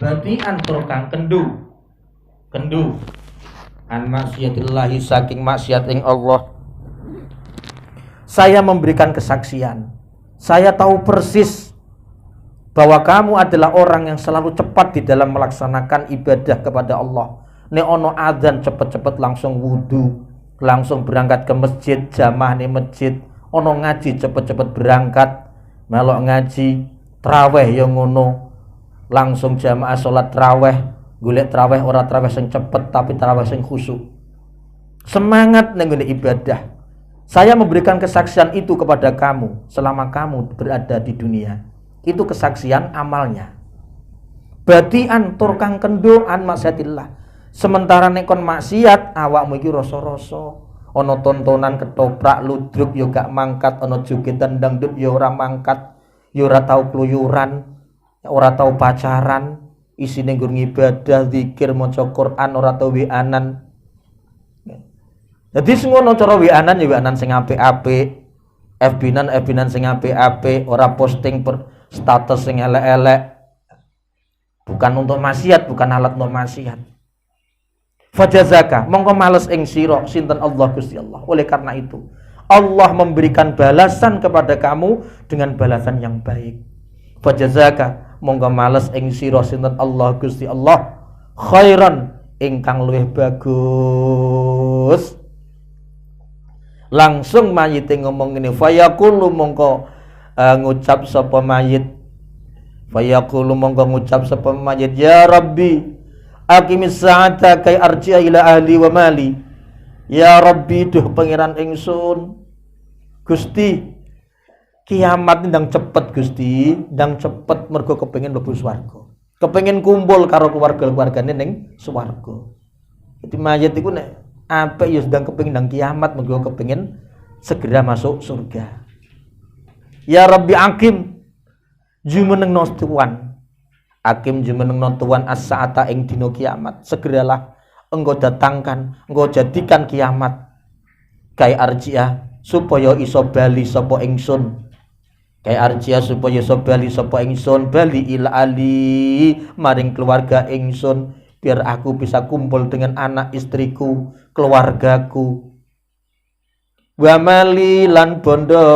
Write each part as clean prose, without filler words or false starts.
Batian tur kang kendu an maksiatillahi saking maksiat ing Allah. Saya memberikan kesaksian, saya tahu persis bahwa kamu adalah orang yang selalu cepat di dalam melaksanakan ibadah kepada Allah. Nek ono adzan cepet-cepet langsung wudu, langsung berangkat ke masjid, jamaah nih masjid. Ono ngaji cepet-cepet berangkat, melok ngaji. Traweh yang ngono, langsung jamaah sholat traweh. Golek traweh ora traweh sing cepet tapi traweh sing khusyuk. Semangat ning ibadah. Saya memberikan kesaksian itu kepada kamu selama kamu berada di dunia. Itu kesaksian amalnya. Batian tur kang kendo an maksiatillah. Sementara nek kon maksiat awakmu iki rasa-rasa. Ana tontonan ketoprak ludruk yo gak mangkat, ana jogetan dangdut yo ora mangkat, yo ora tau kluyuran, ora tau pacaran, isine nggur ibadah, zikir, maca Quran, ora tau wianan. Jadi ngono cara wianan ya wianan sing apik-apik, FB-nan sing apik-apik, ora posting per status sing elek-elek. Bukan untuk maksiat, bukan alat untuk maksiat. Fajazaka, mongko males ing sira sinten Allah Gusti Allah. Oleh karena itu, Allah memberikan balasan kepada kamu dengan balasan yang baik. Fajazaka, mongko males ing sira sinten Allah Gusti Allah khairan ingkang luwih bagus. Langsung mayit ngomong ini, fayaqulu mongko ngucap sapa mayit, fayaqulu mongko ngucap sapa mayit, ya Rabbi aqimis sa'ata kai arji'a ila ahli wa mali. Ya Rabbi duh pangeran ingsun, Gusti kiamat ndang cepet Gusti, ndang cepet mergo kepengin mlebu swarga, kepengin kumpul karo keluarga-keluargane ning swarga. Jadi mayit iku nek apik ya sedang kepengin nang kiamat, mergo kepengin segera masuk surga. Ya Rabbi Hakim jumeneng Tuhan, Hakim jumeneng Tuhan as-saata ing dina kiamat, segeralah engkau datangkan, engkau jadikan kiamat kai arjiah supaya iso bali sapa ingsun, kai arjiah supaya iso bali sapa ingsun, bali ila ali maring keluarga ingsun, biar aku bisa kumpul dengan anak istriku, keluargaku, wa mali lan bondo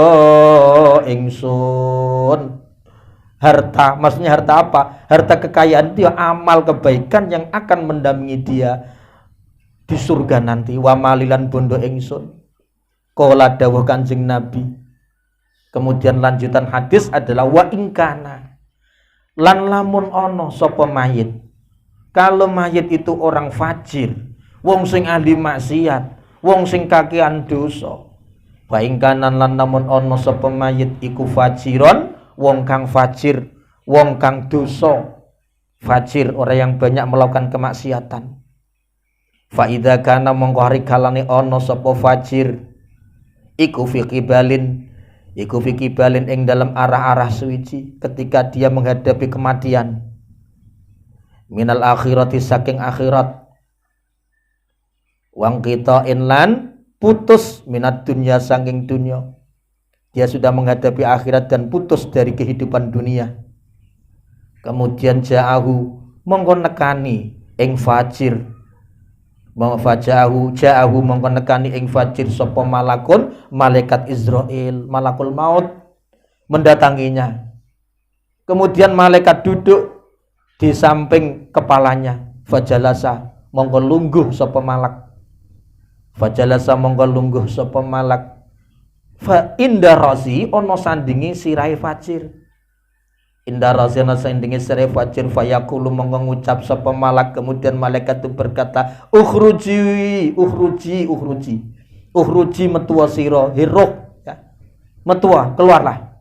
ingsun. Harta, maksudnya harta apa? Harta kekayaan dia, amal kebaikan yang akan mendampingi dia di surga nanti. Wa mali lan bondo ingsun. Qala dawuh Kanjeng Nabi. Kemudian lanjutan hadis adalah wa ingkana lan lamun ono sapa mayit. Kalau mayit itu orang fajir, wong sing ahli maksiat, wong sing kakean dosa, wa ingkanan lan namun ono sapa mayit iku fajiron, wong kang fajir, wong kang dosa. Fajir orang yang banyak melakukan kemaksiatan. Fa idza kana mongko hari kalane ono sapa fajir iku fi qibalin ing dalam arah-arah suci, ketika dia menghadapi kematian. Minal akhirati saking akhirat, wang kita inlan putus minat dunia saking dunia, dia sudah menghadapi akhirat dan putus dari kehidupan dunia. Kemudian ja'ahu mongko nekani ing fajir, ja'ahu mongko nekani ing fajir sapa malakun, malaikat Israil, malakul maut mendatanginya. Kemudian malaikat duduk di samping kepalanya, fajalasa mongko lungguh sapa malak, fajalasa mongko lungguh sapa malak, fa inda rasi ono sandingi sirahe fajir, inda rasi ono sandingi sirahe fajir, fayaqulu mongko ngucap sapa malak. Kemudian malaikat itu berkata, ukhruji metua sira hiruh, ya. Metua keluarlah.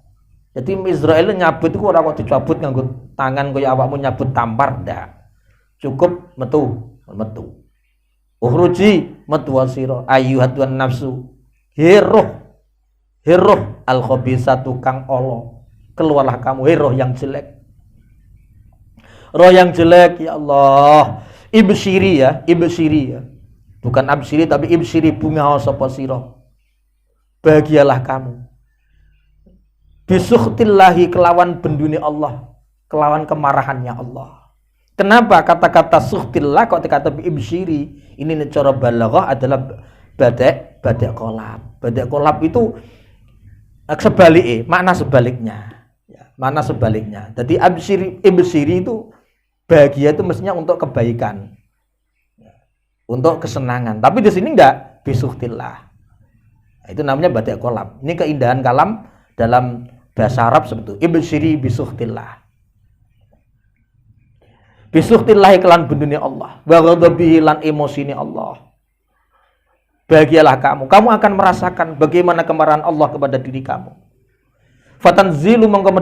Jadi Israel nyabut itu ora kok dicabut nganggo tangan kaya awakmu nyabut tampar, ndak. Cukup metu. Ukhruji metu sira ayyuhatun nafsu hiruh al khabisatu kang ala. Keluarlah kamu hiruh yang jelek. Roh yang jelek, ya Allah. Ibsyiri ya. Bukan absyiri tapi ibsyiri, bunga sapa sira. Bahagialah kamu. Bisukhtillahi kelawan bendune Allah, kelawan kemarahannya Allah. Kenapa kata-kata suhtillah kok dikata ibsyiri? Ini cara balaghah adalah badai kolab. Badai kolab itu sebaliknya, makna sebaliknya. Ya, makna sebaliknya. Jadi ibsyiri itu bahagia itu mestinya untuk kebaikan. Ya, untuk kesenangan. Tapi di sini enggak bisuhtillah. Nah, itu namanya badai kolab. Ini keindahan kalam dalam bahasa Arab seperti itu. Ibsyiri bisuhtillah. Bisuhtillahi kelan bendunya Allah, wa ghadabihi lan emosine Allah. Bahagialah kamu akan merasakan bagaimana kemarahan Allah kepada diri kamu. Fatanzilu mongko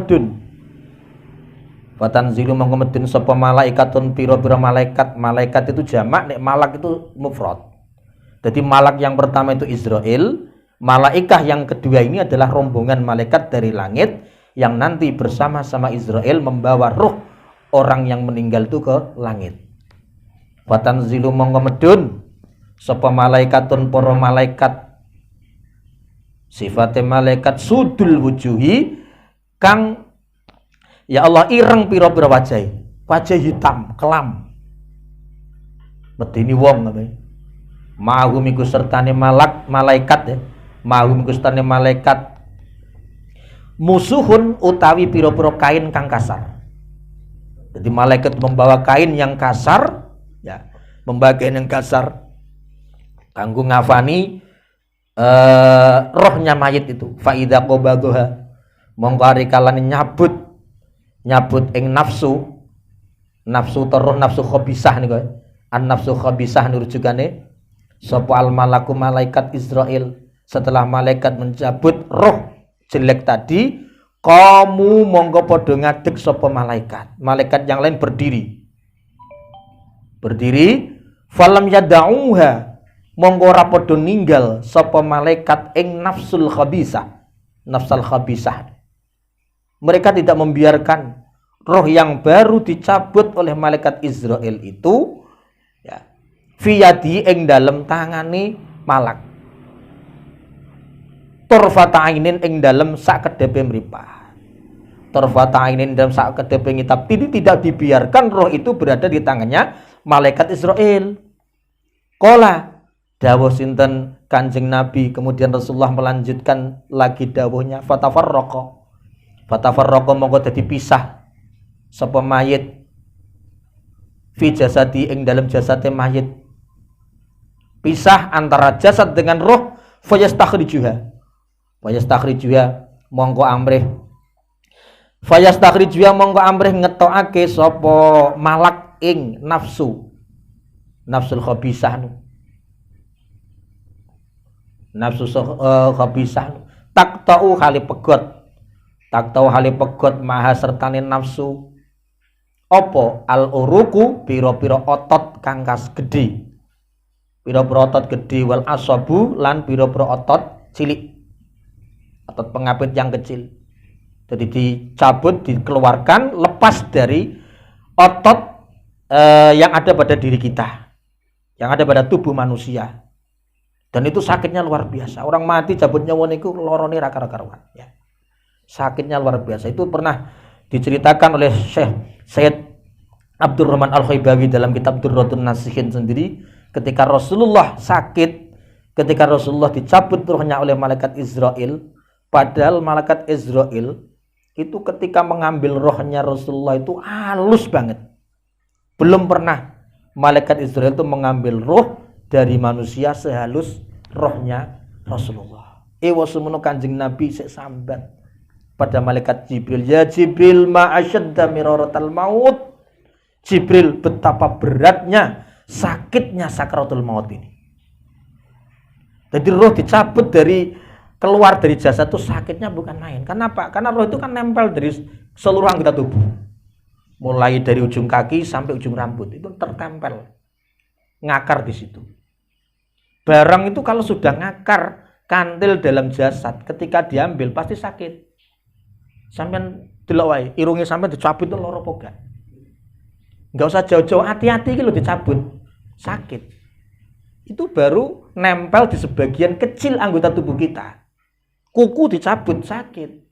medun sapa malaikatun pira-pira malaikat. Malaikat itu jamak, nek malak itu mufrad. Jadi malak yang pertama itu Israel, malaikah yang kedua ini adalah rombongan malaikat dari langit yang nanti bersama-sama Israel membawa ruh orang yang meninggal itu ke langit. Fatanzilu mongko medun sapa malaikatun para malaikat. Sifate malaikat sudul wujuhi kang ya Allah ireng pira-pira wajah hitam kelam. Medeni wong ngene. Mahum iku sertane malaikat ya. Mahum iku sertane malaikat musuhun utawi pira-pira kain kang kasar. Jadi malaikat membawa kain yang kasar, ya, membawa kain yang kasar, kanggo ngafani rohnya mayit itu. Faida qobadoha, mongko ari kalane nyabut ing nafsu roh nafsu khabisah niku. An nafsu khabisah nurjukane sapa al malaku malaikat Israel. Setelah malaikat mencabut roh jelek tadi, kamu monggo padha ngadeg sapa malaikat yang lain berdiri falam yadauha monggo ora padha ninggal sapa malaikat ing nafsul khabisah. Mereka tidak membiarkan roh yang baru dicabut oleh malaikat Israel itu ya fiyadi ing dalem tangane malak turfata ainin ing dalem sak kedepe mripat. Turfata ainin dalam sak kedepe ngitab, tidak dibiarkan roh itu berada di tangannya malaikat Israel. Qala dawuh sinten Kanjeng Nabi, kemudian Rasulullah melanjutkan lagi dawuhnya fatafarraqa monggo dadi pisah sapa mayit fi jasadi ing dalam jasate mayit. Pisah antara jasad dengan roh fayastakhrijuha monggo monggo amrih ngetokake sapa malak ing nafsul khabisah taktau hali pegot maha sertane nafsu apa al uruku pira-pira otot kang kas gedhe wal asabu lan pira-pira otot cilik, otot pengapit yang kecil. Jadi dicabut, dikeluarkan, lepas dari otot yang ada pada diri kita, yang ada pada tubuh manusia. Dan itu sakitnya luar biasa. Orang mati cabut nyawa niku lorone ra karuan ya. Sakitnya luar biasa. Itu pernah diceritakan oleh Syekh Sayyid Abdurrahman Al-Khaibawi dalam kitab Durratun Nasihin sendiri, ketika Rasulullah sakit, ketika Rasulullah dicabut ruhnya oleh malaikat Israel, padahal malaikat Israel itu ketika mengambil rohnya Rasulullah itu halus banget. Belum pernah malaikat Israel itu mengambil roh dari manusia sehalus rohnya Rasulullah. Semono Kanjeng Nabi sik sambat pada malaikat Jibril, ya Jibril ma asyadda miraratal maut. Jibril, betapa beratnya, sakitnya sakaratul maut ini. Jadi roh dicabut keluar dari jasad itu sakitnya bukan main. Kenapa? Karena roh itu kan nempel dari seluruh anggota tubuh. Mulai dari ujung kaki sampai ujung rambut itu tertempel, ngakar di situ. Barang itu kalau sudah ngakar, kantil dalam jasad, ketika diambil pasti sakit. Sampeyan delok wae, irunge sampeyan dicabut itu loro pogan. Enggak usah jauh-jauh, hati-hati iki lho dicabut. Sakit. Itu baru nempel di sebagian kecil anggota tubuh kita. Kuku dicabut sakit.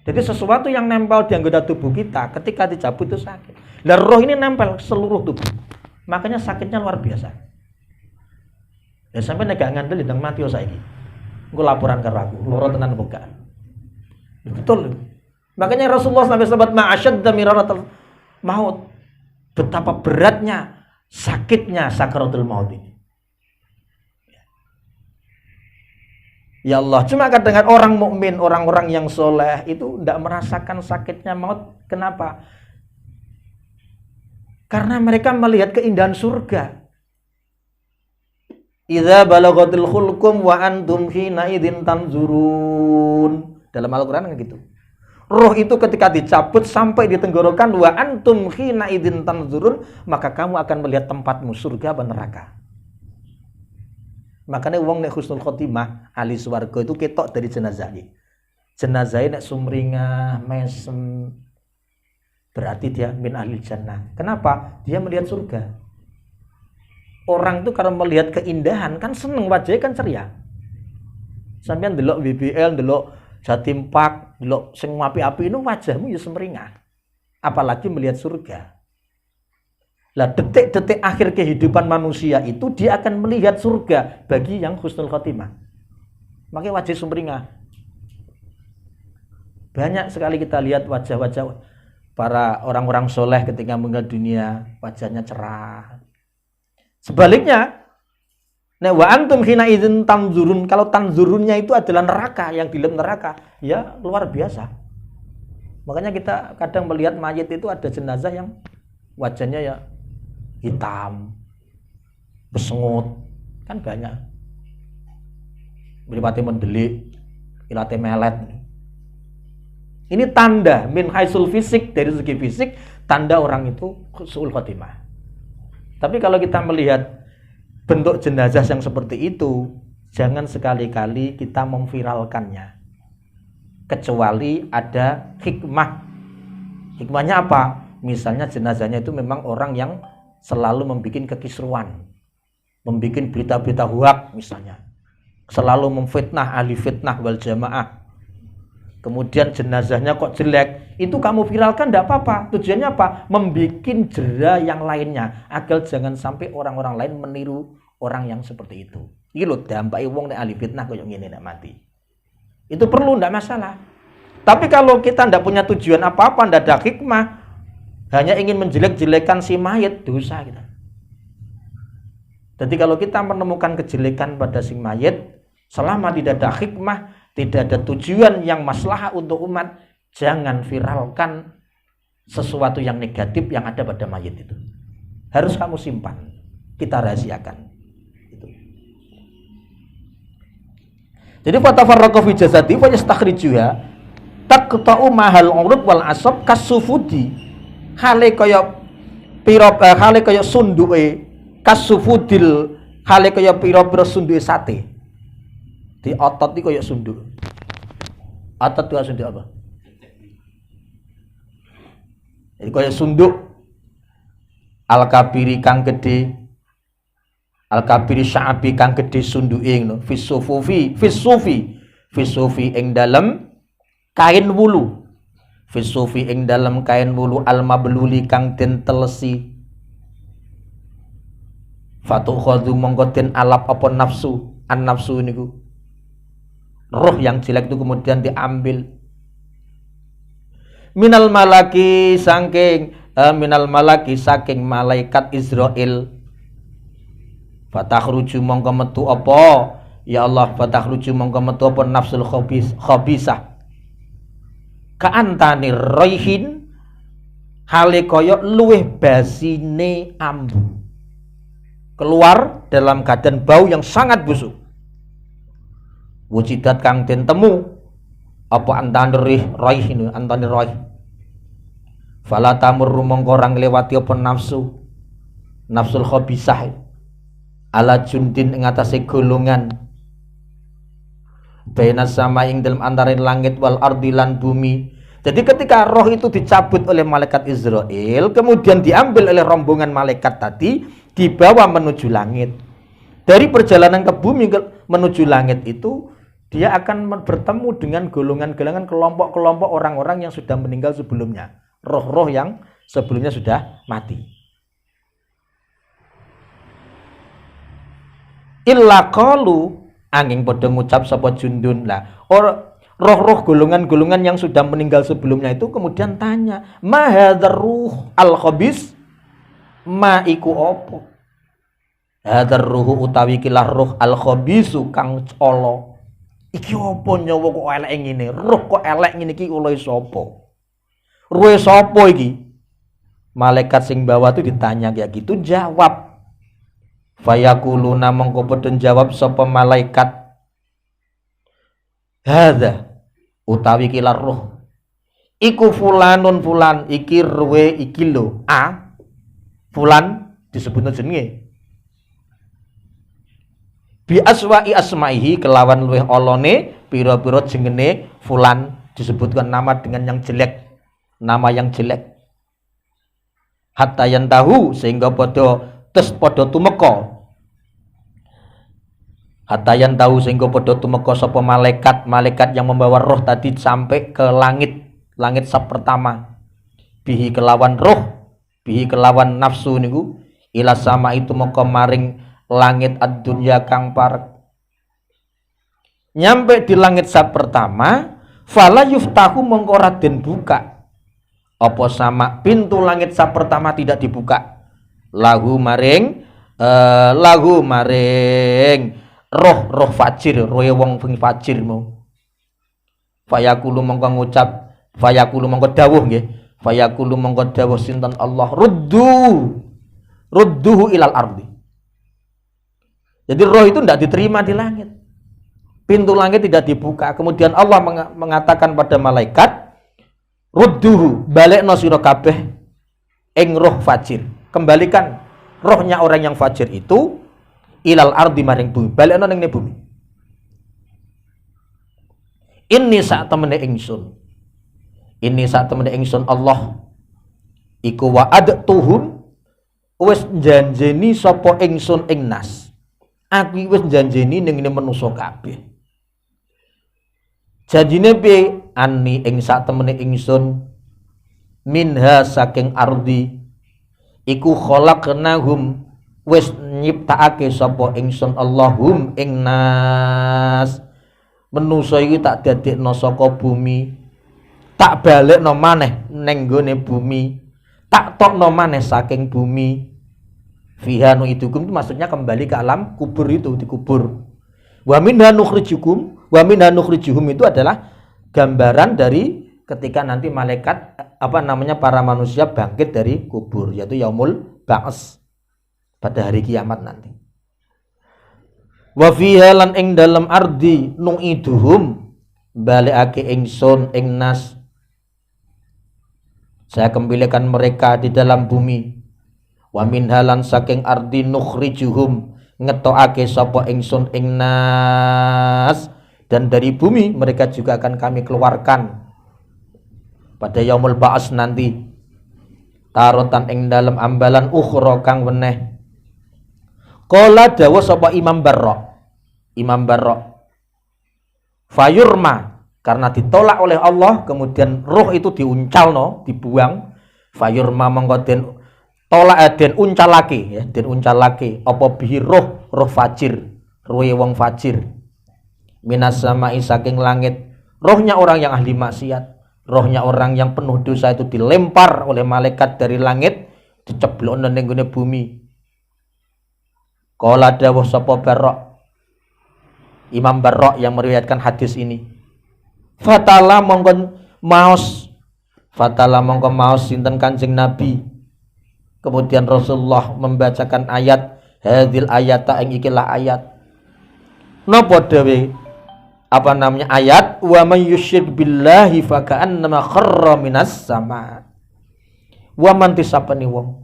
Jadi sesuatu yang nempel di anggota tubuh kita ketika dicabut itu sakit. Dan roh ini nempel seluruh tubuh. Makanya sakitnya luar biasa. Ya sampai nek gak ngandel ndang mati saiki. Engko laporan karo aku, loro tenan buka. Betul. Makanya Rasulullah sampai sahabat ma'asyadda miraratul maut. Betapa beratnya sakitnya sakaratul maut ini. Ya Allah, cuma kadang orang mukmin, orang-orang yang soleh itu tidak merasakan sakitnya maut. Kenapa? Karena mereka melihat keindahan surga. Idza balaghatil khulqum wa antum hina idzin tanzurun. Dalam Al-Qur'an kan gitu. Roh itu ketika dicabut sampai di tenggorokan wa antum hina idzin tanzurun, maka kamu akan melihat tempatmu surga atau neraka. Makanya wong nek husnul khotimah ahli swarga itu ketok dari jenazahnya. Jenazahnya nek sumringah, mesem, berarti dia min ahli jannah. Kenapa? Dia melihat surga. Orang itu kalau melihat keindahan kan seneng, wajahnya kan ceria. Sampeyan delok BBL, delok Jatim Park, delok sing api-api itu wajahmu ya sumringah. Apalagi melihat surga. Lah detik-detik akhir kehidupan manusia itu dia akan melihat surga bagi yang husnul khotimah. Makanya wajah sumringah. Banyak sekali kita lihat wajah-wajah para orang-orang soleh ketika meninggal dunia, wajahnya cerah. Sebaliknya, nek wa antum hina idzin tanzurun, kalau tanzurunnya itu adalah neraka, yang di dalam neraka, ya luar biasa. Makanya kita kadang melihat mayit itu ada jenazah yang wajahnya ya hitam, besengut, kan banyak. Mripate mendelik, ilate melet. Ini tanda min haisul fisik, dari segi fisik, tanda orang itu su'ul khotimah. Tapi kalau kita melihat bentuk jenazah yang seperti itu, jangan sekali-kali kita memviralkannya. Kecuali ada hikmah. Hikmahnya apa? Misalnya jenazahnya itu memang orang yang selalu membuat kekisruan, membuat berita-berita hoak misalnya, selalu memfitnah ahli fitnah wal jamaah. Kemudian jenazahnya kok jelek, itu kamu viralkan tidak apa-apa. Tujuannya apa? Membuat jera yang lainnya, agar jangan sampai orang-orang lain meniru orang yang seperti itu. Iki lho dampai wong nek ahli fitnah koyo ngene nek mati. Itu perlu, tidak masalah. Tapi kalau kita tidak punya tujuan apa-apa, tidak ada hikmah, hanya ingin menjelek-jelekan si mayit, dosa kita. Jadi kalau kita menemukan kejelekan pada si mayit, selama tidak ada hikmah, tidak ada tujuan yang maslahah untuk umat, jangan viralkan sesuatu yang negatif yang ada pada mayit itu. Harus kamu simpan, kita rahasiakan. Itu. Jadi fatafarraqu fi jasadi wa yastakhrijuha taqta'u mahal urud wal asab kasufudi. Hale kaya pira hale kaya sunduke kasufudil, hale kaya pira-pira sunduke sate. Di otot itu kayak sunduk. Otot itu sunduk apa? Jadi kayak sunduk. Al-kabiri kang gede, al-kabiri sya'abi kang gede sunduke ngono. Fisufi ing dalem kain wulu. Fisufi ing dalem kain wulu al-mabluli kang den telesi. Fatukhadhu mongko den alap apa nafsu, an-nafsu niku. Roh yang jelek itu kemudian diambil minal malaki saking malaikat Israel. Fatakhruju mongko metu apa ya Allah, fatakhruju mongko metu apa nafsul khabisah kaantani raihin, hale kaya luweh basine ambu, keluar dalam keadaan bau yang sangat busuk. Wujidat kang den temu apa antane raih ini, antane raih. Fala tamurru mongko ora nglewati apa nafsul khabisah ala jundin ing atase golongan baina sama ing dalem antaraning langit wal ardi lan bumi. Jadi ketika roh itu dicabut oleh malaikat Israel, kemudian diambil oleh rombongan malaikat tadi, dibawa menuju langit. Dari perjalanan ke bumi menuju langit itu dia akan bertemu dengan golongan-golongan, kelompok-kelompok orang-orang yang sudah meninggal sebelumnya, roh-roh yang sebelumnya sudah mati. Illa qalu, angin padha ngucap sapa jundun lah. Roh-roh golongan-golongan yang sudah meninggal sebelumnya itu kemudian tanya, ma hadzal ruh al khabis, ma iku opo? Hadzal ruh utawi kilah ruh al khabisu kang colo. Iki opo nyawa kok elek ngene? Roh kok elek ngene iki uluhe sapa? Ruhe sapa iki? Malaikat sing bawa tuh ditanya kayak gitu, jawab. Fayakuluna mongko padha jawab sapa malaikat, hadza utawi kilar ruh iku fulanun fulan, iki ruwe iki lho a fulan disebutna jenenge bi aswa'i asma'ihi kelawan luweh olone pira-pira jenenge fulan, disebutkan nama dengan yang jelek, nama yang jelek. Hatta yang tahu sehingga padha tumeka. Hatta yang tahu sehingga padha tumeka sapa malaikat yang membawa roh tadi sampai ke langit sab pertama. Bihi kelawan roh, bihi kelawan nafsu niku ila sama itu maka maring langit ad-dunya kang parek. Nyampe di langit sab pertama, fala yuftahu mongko ora den buka. Apa sama pintu langit sab pertama tidak dibuka. Lahu maring roh fajir, rohe wong fajir mau. Fayaqulu mongko ngucap, fayaqulu mongko dawuh nggih. Fayaqulu mongko dawuh sinten Allah, rudduhu ilal ardi. Jadi roh itu tidak diterima di langit. Pintu langit tidak dibuka. Kemudian Allah mengatakan pada malaikat, rudduhu, balekno sira kabeh ing roh fajir. Kembalikan rohnya orang yang fajir itu ilal ardi maring bumi, balekno ning bumi. Ini sak temene ingsun. Ini sak temene ingsun Allah iku wa'adtuhum wis janjeni sapa ingsun ing nas. Aku wis janjeni ning manusa kabeh. Janjine piye? Ani ing sak temene ingsun minha saking ardi iku khalaqnahum wis nyiptakake sapa ingsun Allahum ing nas. Manusa iki tak dadekno saka bumi, tak balekno maneh ning gone bumi, tak tokno maneh saking bumi. Fiha nu'idukum itu maksudnya kembali ke alam kubur, itu dikubur. Wa minha nukhrijukum, wa minha nukhrijuhum itu adalah gambaran dari ketika nanti malaikat para manusia bangkit dari kubur, yaitu yaumul ba'ats, pada hari kiamat nanti. Wa fiha lan ing dalam ardi nu'iduhum balikake ingsun ing nas, saya kembalikan mereka di dalam bumi. Wa minha lan saking ardi nukhrijuhum ngetokake sapa ingsun ing nas, dan dari bumi mereka juga akan kami keluarkan pada yaumul ba'ats nanti. Tarotan ing dalam ambalan ukhra kang weneh. Qala dawa sapa Imam Barra, fayurma, karena ditolak oleh Allah kemudian roh itu diuncalno, dibuang. Fayurma mongko den tolak, den uncalake ya, den uncalake apa bihi roh fajir, rohe wong fajir. Minas sama'i saking langit, rohnya orang yang ahli maksiat, rohnya orang yang penuh dosa itu dilempar oleh malaikat dari langit, diceblokno ning gone bumi. Qala dawuh sapa Barra, Imam Barra yang meriwayatkan hadis ini, fatala mongko maos sinten Kanjeng Nabi. Kemudian Rasulullah membacakan ayat, hadil ayata ing ikilah ayat. Napa dawe ayat, wa may yusyrik billahi fa ka'annama kharra minas sama. Wa man tisapani wong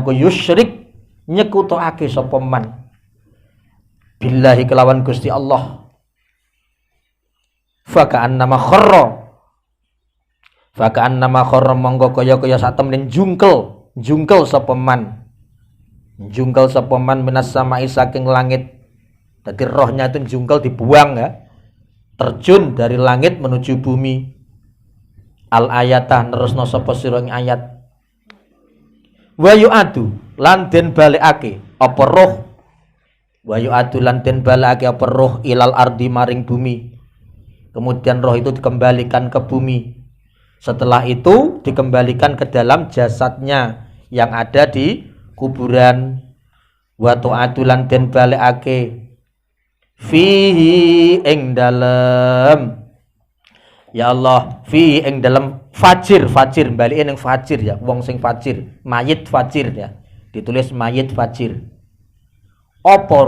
ku yusyrik nyekutake sapa man billahi kelawan Gusti Allah, fa ka'annama kharra monggo kaya sak temen jungkel sapa man minas sama'i saking langit, Jadi rohnya itu jungkel dibuang ya. Terjun dari langit menuju bumi. Al ayatah nerusno sapa sira ing ayat. Wa yu'adu lan den balekake apa roh. Wa yu'adu lan den balekake apa roh ilal ardi maring bumi. Kemudian roh itu dikembalikan ke bumi. Setelah itu dikembalikan ke dalam jasadnya yang ada di kuburan. Wa tu'adu lan den balekake fihi ing dalem ya Allah fihi ing dalem fajir balikin yang fajir ya wong sing fajir mayit fajir ya ditulis mayit fajir apa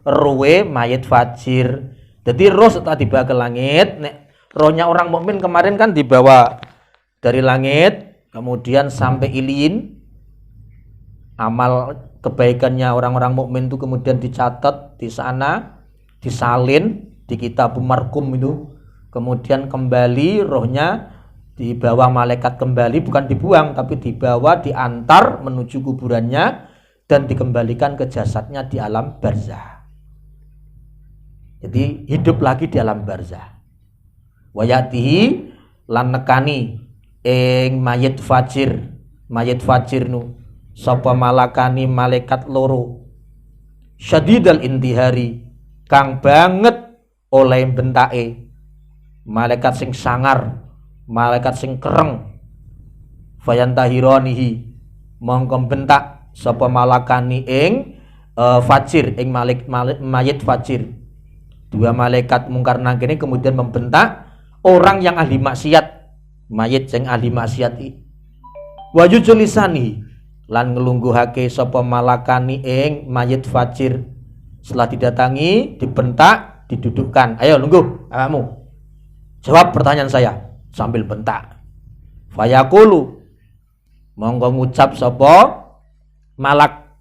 ruwe mayit fajir. Jadi roh setelah dibawa ke langit rohnya orang mukmin kemarin kan dibawa dari langit kemudian sampai iliin amal kebaikannya orang-orang mukmin itu kemudian dicatat di sana, disalin di kitab markum itu, kemudian kembali rohnya dibawa malaikat kembali, bukan dibuang tapi dibawa diantar menuju kuburannya dan dikembalikan ke jasadnya di alam barzah. Jadi hidup lagi di alam barzah. Wayatihi lan nekani ing mayit fajir nu sapa malakani malaikat loro syadidal intihari kang banget oleh bentake malaikat sing sangar malaikat sing kereng fayantahironihi mongko bentak sapa malakani ing fajir ing mayit fajir. Dua malaikat mungkar nangkene kemudian membentak orang yang ahli maksiat mayit sing ahli maksiat wa yujulisani lan ngelungguhake sapa malakani ing mayit fajir. Setelah didatangi, dibentak, didudukkan. Ayo lungguh kamu. Jawab pertanyaan saya sambil bentak. Fayaqulu monggo ngucap sapa malak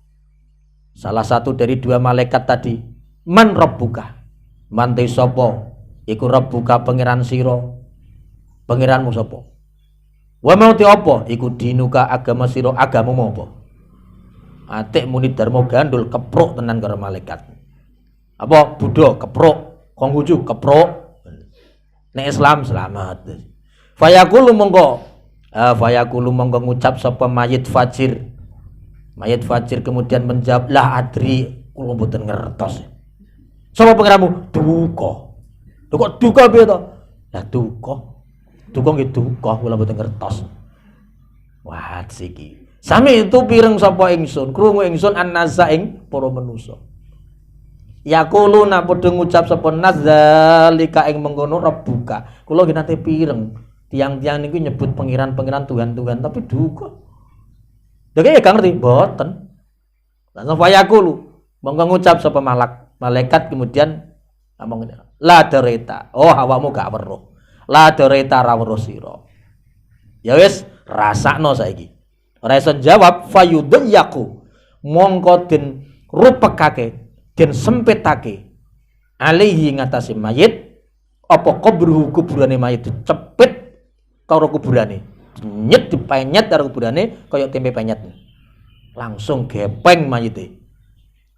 salah satu dari dua malaikat tadi, man rabbuka. Man te sapa? Iku rabbuka pangeran sira. Pangeranmu sapa? Wa mau te apa? Iku dinuka agama sira, agamamu apa? Atik muni dharma gandul keprok tenan karo malaikat. Apa Buddha keprok, Konghucu keprok. Nek Islam selamat. Fayaqulu monggo ngucap sapa mayit fajir. Mayit fajir kemudian menjawab lah adri kula mboten ngertos. Sapa pangeranmu? Duka. Lho kok duka piye to? Lah duka. Duka nggih duka kula mboten ngertos. Wah siki. Sami itu pireng sapa ingsun, krungu ingsun an-nazza ing para manusa. Yaquluna padha ngucap sapa nazalika ing mengkono rabbuka. Kula nggih nate pireng. Tiang-tiang niku nyebut pangeran-pangeran Tuhan-Tuhan tapi duka. Lha kaya gak ngerti mboten. Langsung fayaqulu monggo ngucap sapa malaikat kemudian ngomong la dareta. Oh awakmu gak weruh. La dareta ra weruh sira. Ya wis rasakno saiki. Ora iso jawab fayudayyaku mongko den rupekake den sempitake alaihi ngatasi mayit apa kubruhu kuburane mayit cepet karo kuburane nyet dipenyet karo kuburane kaya tempe penyet langsung gepeng mayite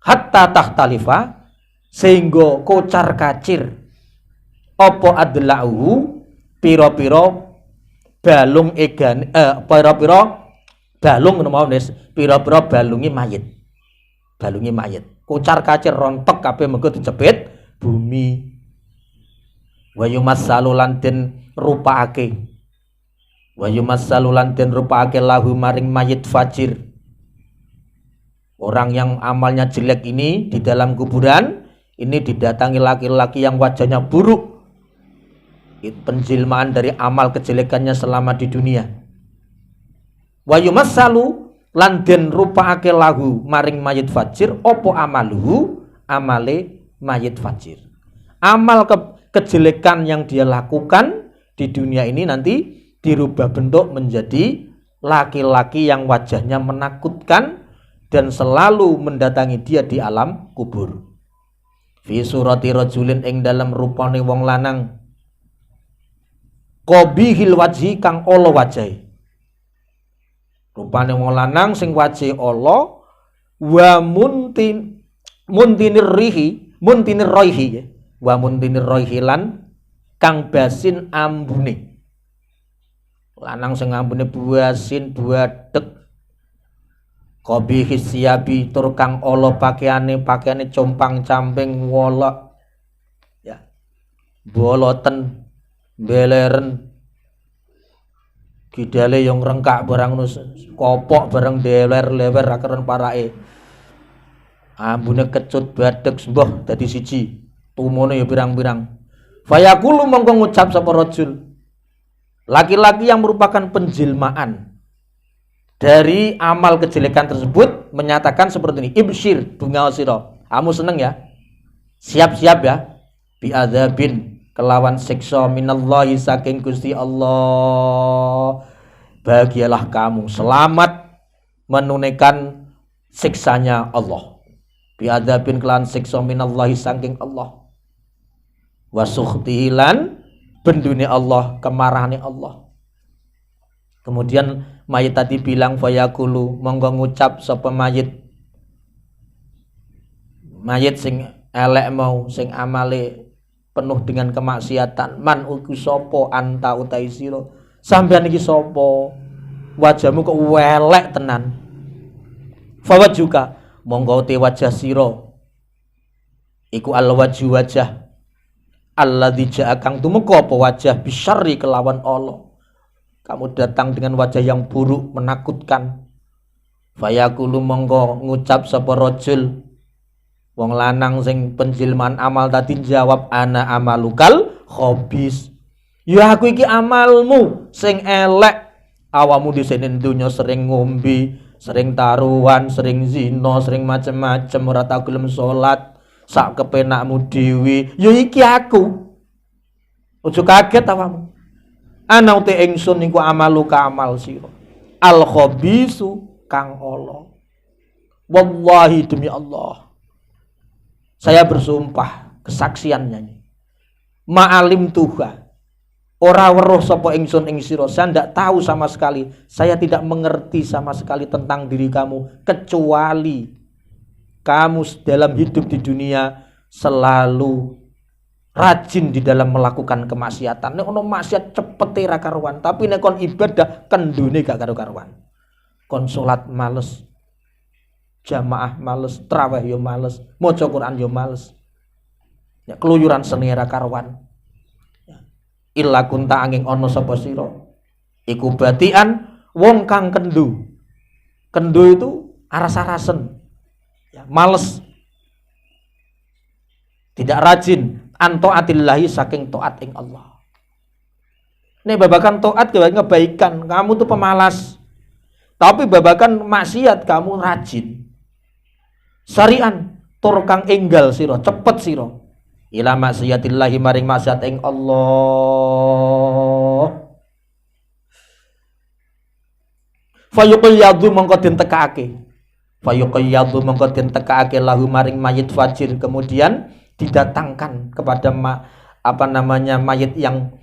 hatta tahtalifa sehingga kocar kacir apa adla'uhu pira-pira balung egan pira-pira balung ngono mawon wis pira-pira balungi mayit kocar kacir rontok kabeh mengko dicepit bumi wa yumassalu lan den rupake lahu maring mayit fajir. Orang yang amalnya jelek ini di dalam kuburan ini didatangi laki-laki yang wajahnya buruk, penjelmaan dari amal kejelekannya selama di dunia. Wa yumassalu lan den rupake lahu maring mayit fajir apa amaluhu amale mayit fajir. Amal kejelekan yang dia lakukan di dunia ini nanti dirubah bentuk menjadi laki-laki yang wajahnya menakutkan dan selalu mendatangi dia di alam kubur. Fi surati rajulin ing dalam rupane wong lanang qabihil wajhi kang ala wajahe. Rupane wong lanang sing wajahe ala wa muntinir roihi ya. Wa muntinir roihi lan kang basin ambune. Lanang sing ambune basin buadeg. Qabihi siyabi tur kang ala pakaiane compang-camping wolok. Ya. Boloten beleren gidale yang rengkak barang nus kopok barang deler-lewer akeren parake. Ambune kecut badeg sembah dadi siji. Tumone ya pirang-pirang. Fayaqulu mongko ngucap sapa rajul. Laki-laki yang merupakan penjelmaan dari amal kejelekan tersebut menyatakan seperti ini, ibsyir bunga sira, kamu seneng ya, siap-siap ya, bi'adzabin kelawan siksa minallahi saking Gusti Allah, bahagialah kamu, selamat menunaikan siksanya Allah, bi'adzabin kelawan siksa minallahi saking Allah, wasukhtihilan bendune Allah, kemarahane Allah. Kemudian mayit tadi bilang fayaqulu monggo ngucap sapa mayit sing elek mau sing amale penuh dengan kemaksiatan, man uku sapa anta utai sira, sampean iki sapa, wajahmu kok welek tenan. Fawat juga monggo te wajah sira iku al wajah alladzi ja'a kang tumeka apa wajah bisyarri kelawan Allah. Kamu datang dengan wajah yang buruk, menakutkan. Fayaqulu monggo ngucap sapa rajul wong lanang sing penjilmaan amal tadi jawab ana amalukal khabis. Ya aku iki amalmu sing elek. Awamu di sini dunya sering ngombe, sering taruhan, sering zina, sering macem-macem, ora tau gelem salat, sak kepenakmu dhewe. Ya iki aku. Ojo kaget awamu. Ana uti ingsun niku amaluka amal sira. Al khabisu kang ala. Wallahi demi Allah. Saya bersumpah kesaksiannya ini. Ma'alim tuha. Ora weruh sapa ingsun ing sira. Saya ndak tahu sama sekali. Saya tidak mengerti sama sekali tentang diri kamu kecuali kamu dalam hidup di dunia selalu rajin di dalam melakukan kemaksiatan. Nek ono maksiat cepete ra karuan, tapi nek kon ibadah kendune gak karu-karuan. Kon salat males, jamaah males, traweh yo males, maca Quran yo males. Ya keluyuran seni ra karuan. Ya. Illa kunta angin ono sapa sira. Iku batian wong kang kendu. Kendu itu aras-arasen. Ya, males. Tidak rajin antoatillahi saking taat ing Allah. Ini babakan taat kebaikan, kamu tuh pemalas. Tapi babakan maksiat kamu rajin. Sarian tur kang enggal sira, cepet sira. Ila maksiyatillahi maring maksiat ing Allah. Fayuqayyadu mongko den tekake. Fayuqayyadu mongko den tekake lahu maring mayit fajir, kemudian didatangkan kepada mayit yang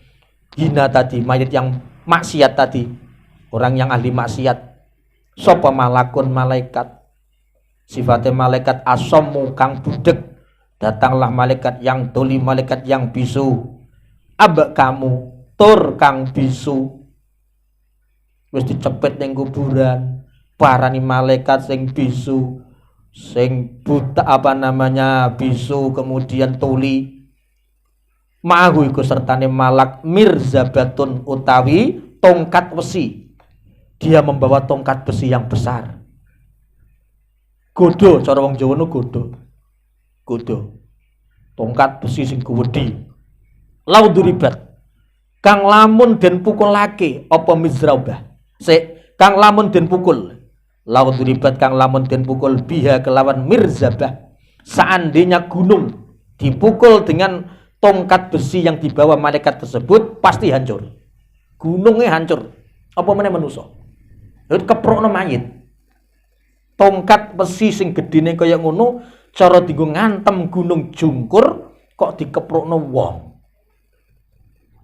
hina tadi, mayit yang maksiat tadi, orang yang ahli maksiat. Sapa malakun malaikat, sifatnya malaikat asomu kang budek. Datanglah malaikat yang tuli, malaikat yang bisu. Abek kamu tur kang bisu, wis dicepet ning kuburan, parani malaikat sing bisu, sing buta bisu, kemudian tuli. Ma'ahu iku sertane malak mirzabatun utawi tongkat besi. Dia membawa tongkat besi yang besar. Godo, cara wong Jawa nu godo. Tongkat besi sing gedhi. Lauduribat kang lamun den pukulake apa mizrabah. Kang lamun den pukul. Lauduribat kang lamun den pukul biha kelawan mirzabah. Seandainya gunung dipukul dengan tongkat besi yang dibawa malaikat tersebut, pasti hancur. Gunungnya hancur. Apa meneh manusa? Keprokno mayit. Tongkat besi sing gedine kaya ngono, cara dienggo ngantem gunung jungkur kok dikeprokno wong.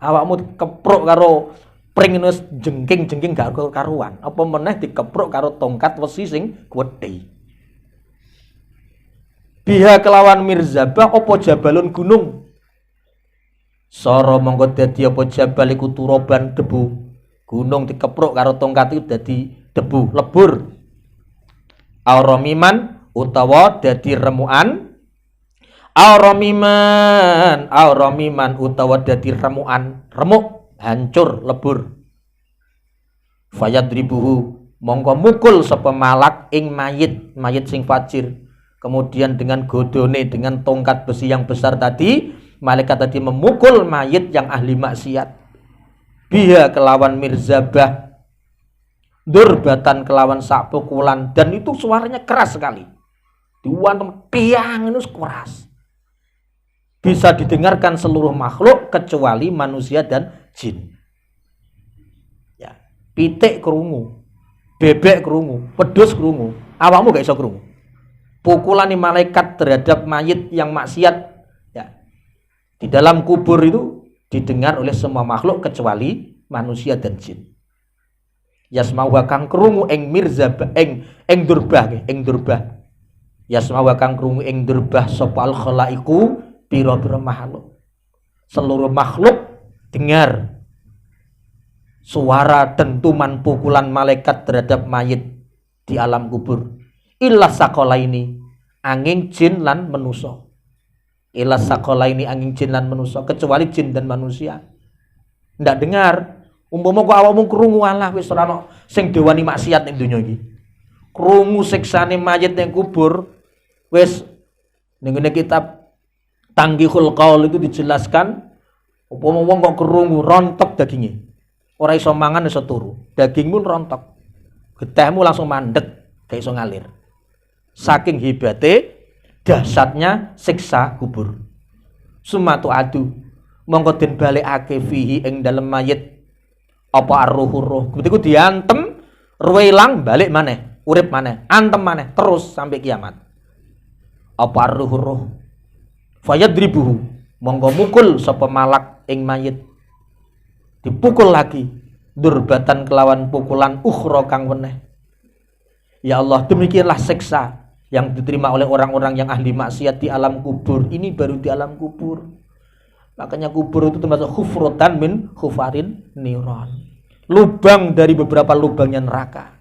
Awakmu keprok karo pring wis jengking-jengking gak karuan. Apa meneh dikeprok karo tongkat besi sing gedhe. Biha kelawan mirzabah apa jabalun gunung. Sara mongko dadi apa jabal iku turoban debu. Gunung dikepruk karo tongkat itu dadi debu, lebur. Auramiman utawa dadi remukan. Auramiman utawa dadi remukan, remuk, hancur, lebur. Fayadribuhu mongko mukul sapa malak ing mayit sing fajir. Kemudian dengan godone, dengan tongkat besi yang besar tadi, malaikat tadi memukul mayit yang ahli maksiat. Biha kelawan mirzabah, durbatan kelawan sak pukulan, dan itu suaranya keras sekali. Diwantem tiang itu keras. Bisa didengarkan seluruh makhluk kecuali manusia dan jin. Ya, pitik krungu, bebek krungu, wedhus krungu, awakmu gak iso krungu. Pukulan malaikat terhadap mayit yang maksiat ya, di dalam kubur itu didengar oleh semua makhluk kecuali manusia dan jin. Yasma'u kang krungu ing mirzabah ing durbah. Yasma'u kang krungu ing durbah sapa al khalaiqu pira-pira makhluk. Seluruh makhluk dengar suara dentuman pukulan malaikat terhadap mayit di alam kubur. Illa sakolaini angin jin lan manusa. Illa sakolaini angin jin lan manusa, kecuali jin dan manusia. Ndak dengar. Umpama kok awakmu krungu alah wis ora ono sing dewani maksiat ning donya iki. Krungu siksane mayit ning kubur wis ning kitab Tanggihul Qaul itu dijelaskan umpama wong kok krungu rontok dagingnya. Ora iso mangan iso turu. Dagingmu rontok. Getahmu langsung mandek, gak iso ngalir. Saking hebate dahsyatnya siksa kubur. Sumatu adu mongko den balekake fihi ing dalem mayit apa arruh. Ketika diantem ruh ilang balik maneh, urip maneh, antem maneh terus sampai kiamat. Apa arruh. Fayadribuhu mongko mukul sapa malak ing mayit. Dipukul lagi durbatan kelawan pukulan ukhra kang weneh. Ya Allah, demikianlah siksa yang diterima oleh orang-orang yang ahli maksiat di alam kubur. Ini baru di alam kubur. Makanya kubur itu termasuk khufrotan min khufarin niron. Lubang dari beberapa lubangnya neraka.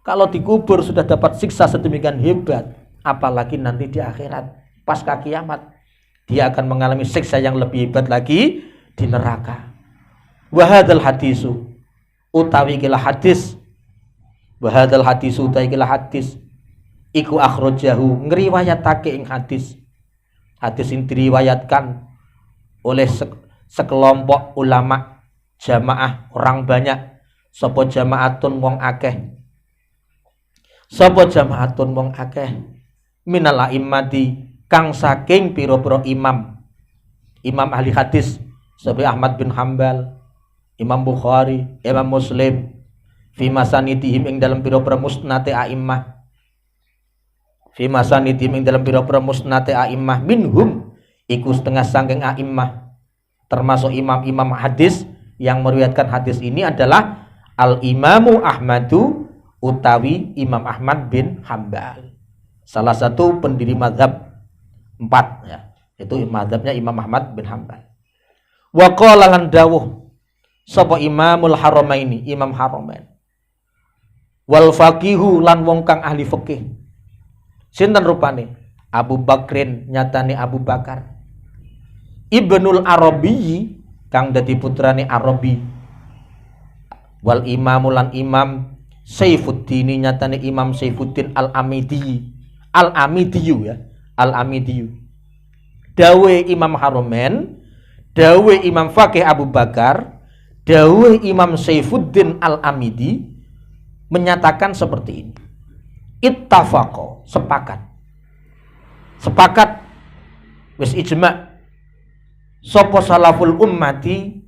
Kalau di kubur sudah dapat siksa sedemikian hebat, apalagi nanti di akhirat pasca kiamat dia akan mengalami siksa yang lebih hebat lagi di neraka. Wahadal hadisu utawi kilah hadis. Wahadal hadisu utawi kilah hadis. Iku akhrajahu ngriwayatake ing hadis. Hadis ini diriwayatkan oleh sekelompok ulama jamaah orang banyak. Sapa jamaatun wong akeh. Sapa jamaatun wong akeh minal a'immati kang saking pira-pira imam ahli hadis seperti Ahmad bin Hambal, Imam Bukhari, Imam Muslim fi masanidihim ing dalam pira-pira musnate a'immah. Fi masanidihim ing dalam pira-pira musnate a'immah minhum iku setengah saking a'immah, termasuk imam-imam hadis yang meriwayatkan hadis ini adalah Al-Imamu Ahmadu utawi Imam Ahmad bin Hambal, salah satu pendiri mazhab 4 ya, itu mazhabnya Imam Ahmad bin Hambal. Wa qala lan dawuh sapa Imamul Haramaini, Imam Haramain, wal faqihu lan wong kang ahli fikih. Sinten rupane? Abu Bakrin, nyatane Abu Bakar. Ibnul Arabi kang dadi putrane Arabi. Wal imamu lan imam Saifuddin, nyatane Imam Saifuddin Al-Amidi. Al-Amidiyu ya, Al-Amidiyu. Dawe Imam Haramain, dawe Imam Faqih Abu Bakar, dawe Imam Saifuddin Al-Amidi menyatakan seperti ini. Ittafaqo, sepakat wis ijma' sapa salaful ummati,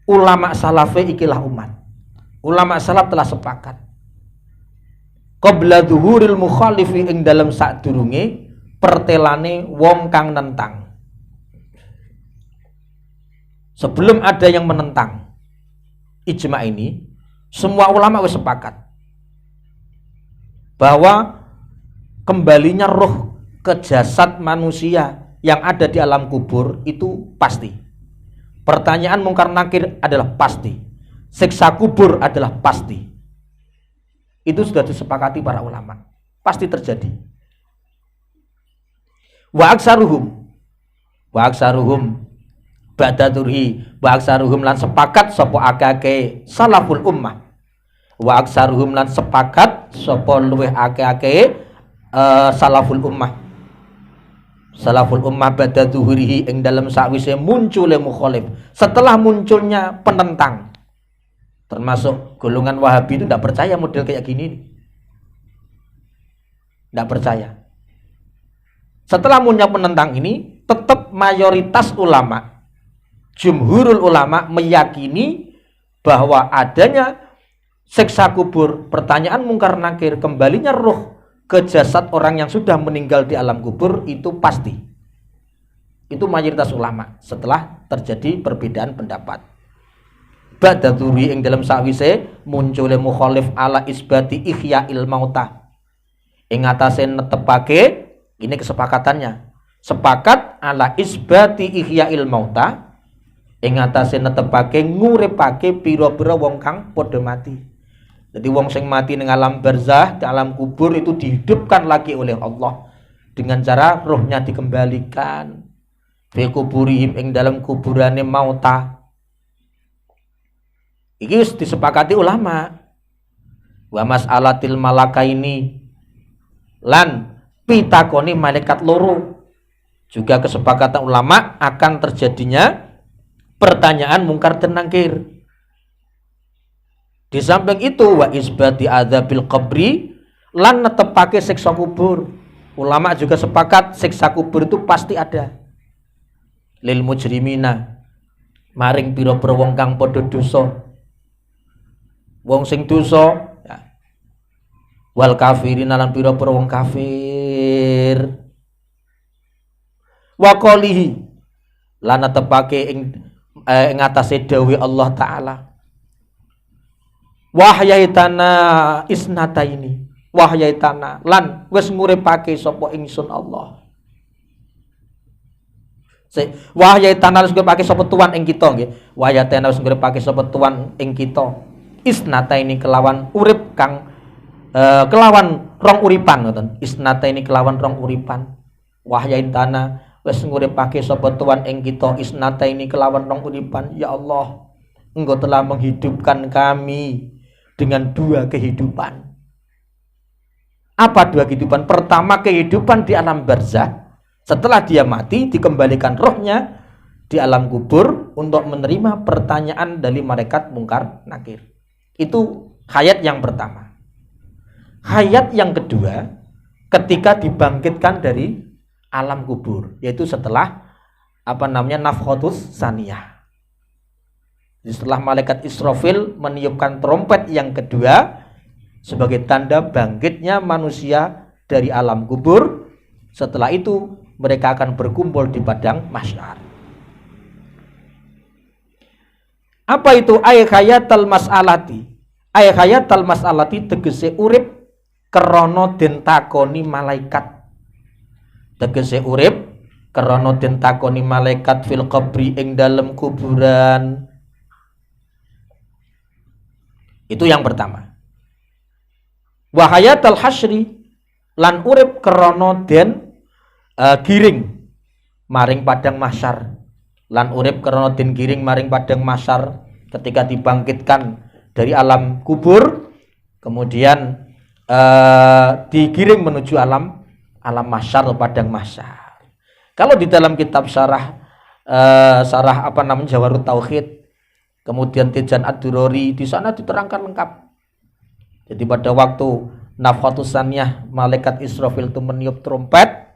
ulama salafe ikilah umat. Ulama salaf telah sepakat qabla dhuhuril mukhalifi ing dalam sadurunge pertelane wong kang nentang. Sebelum ada yang menentang ijma ini, semua ulama wis sepakat bahwa kembalinya roh ke jasad manusia yang ada di alam kubur itu pasti. Pertanyaan mungkar nakir adalah pasti. Siksa kubur adalah pasti. Itu sudah disepakati para ulama. Pasti terjadi. Wa aksaruhum ba'daturhi wa aksaruhum lan sepakat sapa akeh salaful ummah. Wa aksaruhum lan sepakat sapa luweh akeh salaful ummah. Salaful ummah ba'da zuhurihi ing dalam sakwise muncule mukhalif, setelah munculnya penentang. Termasuk golongan Wahabi itu tidak percaya model kayak gini. Tidak percaya. Setelah muncul penentang ini, tetap mayoritas ulama, jumhurul ulama meyakini bahwa adanya siksa kubur, pertanyaan mungkar nakir, kembalinya roh ke jasad orang yang sudah meninggal di alam kubur itu pasti. Itu mayoritas ulama setelah terjadi perbedaan pendapat. Ba'da dzuri ing dalam sawise muncule mukhalif ala isbati ihya'il mauta. Ing atase netepake, ini kesepakatannya. Sepakat ala isbati ihya'il mauta ing atase netepake nguripake pira-pira wong kang padha mati. Jadi wong sing mati ning alam barzah, di alam kubur itu dihidupkan lagi oleh Allah dengan cara rohnya dikembalikan. Fi kuburihim ing dalam kuburane mauta. Iki wis disepakati ulama. Wa mas'alatil malakaini lan pitakoni malaikat loro. Juga kesepakatan ulama akan terjadinya pertanyaan mungkar dan nakir. Di samping itu wa isbati adzabil qabri lan netepake siksa kubur. Ulama juga sepakat siksa kubur itu pasti ada. Lil mujrimina maring pira-pira wong kang padha dosa. Wong sing dosa ya. Wal kafirina lan pira-pira wong kafir. Wa qalihi lan netepake ing atase dawuh Allah taala. Wahyaitana isnataini wahyaitana lan wis nguripake sapa ingsun Allah. Wahyaitana wis nguripake sapa tuan ing kita nggih. Wahyaitana wis nguripake sapa tuan ing kita. Isnataini kelawan urip kang kelawan rong uripan ngoten. Isnataini kelawan rong uripan. Wahyaitana wis nguripake sapa tuan ing kita. Isnataini kelawan rong uripan. Ya Allah, Engkau telah menghidupkan kami dengan dua kehidupan. Apa dua kehidupan? Pertama, kehidupan di alam barzah. Setelah dia mati, dikembalikan rohnya di alam kubur untuk menerima pertanyaan dari malaikat mungkar nakir. Itu hayat yang pertama. Hayat yang kedua, ketika dibangkitkan dari alam kubur, yaitu setelah nafkhatus saniyah. Setelah malaikat Israfil meniupkan trompet yang kedua sebagai tanda bangkitnya manusia dari alam kubur, setelah itu mereka akan berkumpul di padang mahsyar. Apa itu hayatal mas'alati? Hayatal mas'alati tegese urip krana den takoni malaikat. Tegese urip krana den takoni malaikat fil qabri ing dalem kuburan. Itu yang pertama. Wahayatal hasyri lan urip krana den giring maring padang mahsyar. Lan urip krana den giring maring padang mahsyar ketika dibangkitkan dari alam kubur, kemudian digiring menuju alam mahsyar atau padang mahsyar. Kalau di dalam kitab syarah Jawarut Tauhid, kemudian Tijan Ad-Durori, di sana diterangkan lengkap. Jadi pada waktu nafkhatus saniyah, malaikat Israfil itu meniup trompet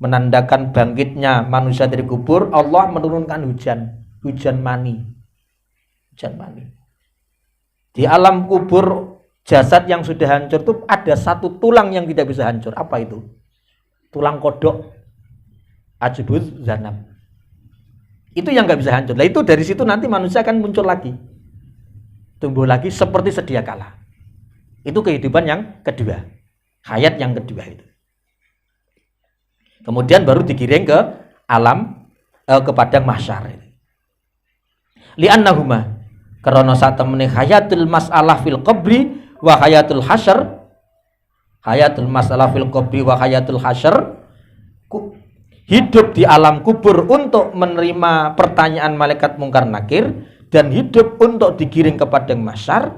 menandakan bangkitnya manusia dari kubur, Allah menurunkan hujan mani. Di alam kubur, jasad yang sudah hancur itu ada satu tulang yang tidak bisa hancur. Apa itu? Tulang kodok, ajbuz zanab. Itu yang nggak bisa hancur. Nah, itu dari situ nanti manusia akan muncul lagi, tumbuh lagi seperti sedia kala. Itu kehidupan yang kedua, hayat yang kedua itu. Kemudian baru digiring ke alam ke padang mahsyar. Li'annahuma karena saat temene hayatul mas'alah fil qabri wa hayatul hasyr, hayatul mas'alah fil qabri wa hayatul hasyr, hidup di alam kubur untuk menerima pertanyaan malaikat mungkar nakir dan hidup untuk digiring ke padang mahsyar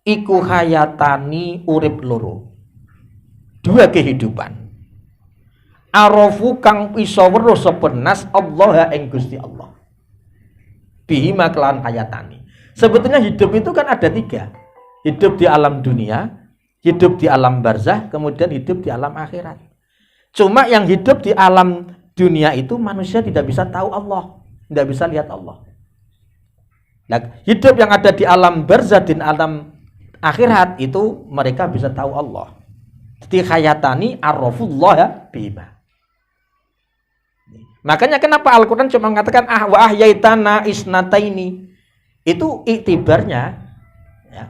iku hayatani urip loro, dua kehidupan. Arafu kang iso weruh sapa nas Allah ing Gusti Allah bihima kelawan hayatani. Sebetulnya hidup itu kan ada tiga. Hidup di alam dunia, hidup di alam barzah, kemudian hidup di alam akhirat. Cuma yang hidup di alam dunia itu manusia tidak bisa tahu Allah, tidak bisa lihat Allah. Nah, hidup yang ada di alam barzah dan alam akhirat itu mereka bisa tahu Allah. Jadi hayatani arrafullah bihima. Makanya kenapa Al-Quran cuma mengatakan wa ahyaitana isnataini, itu iktibarnya ya,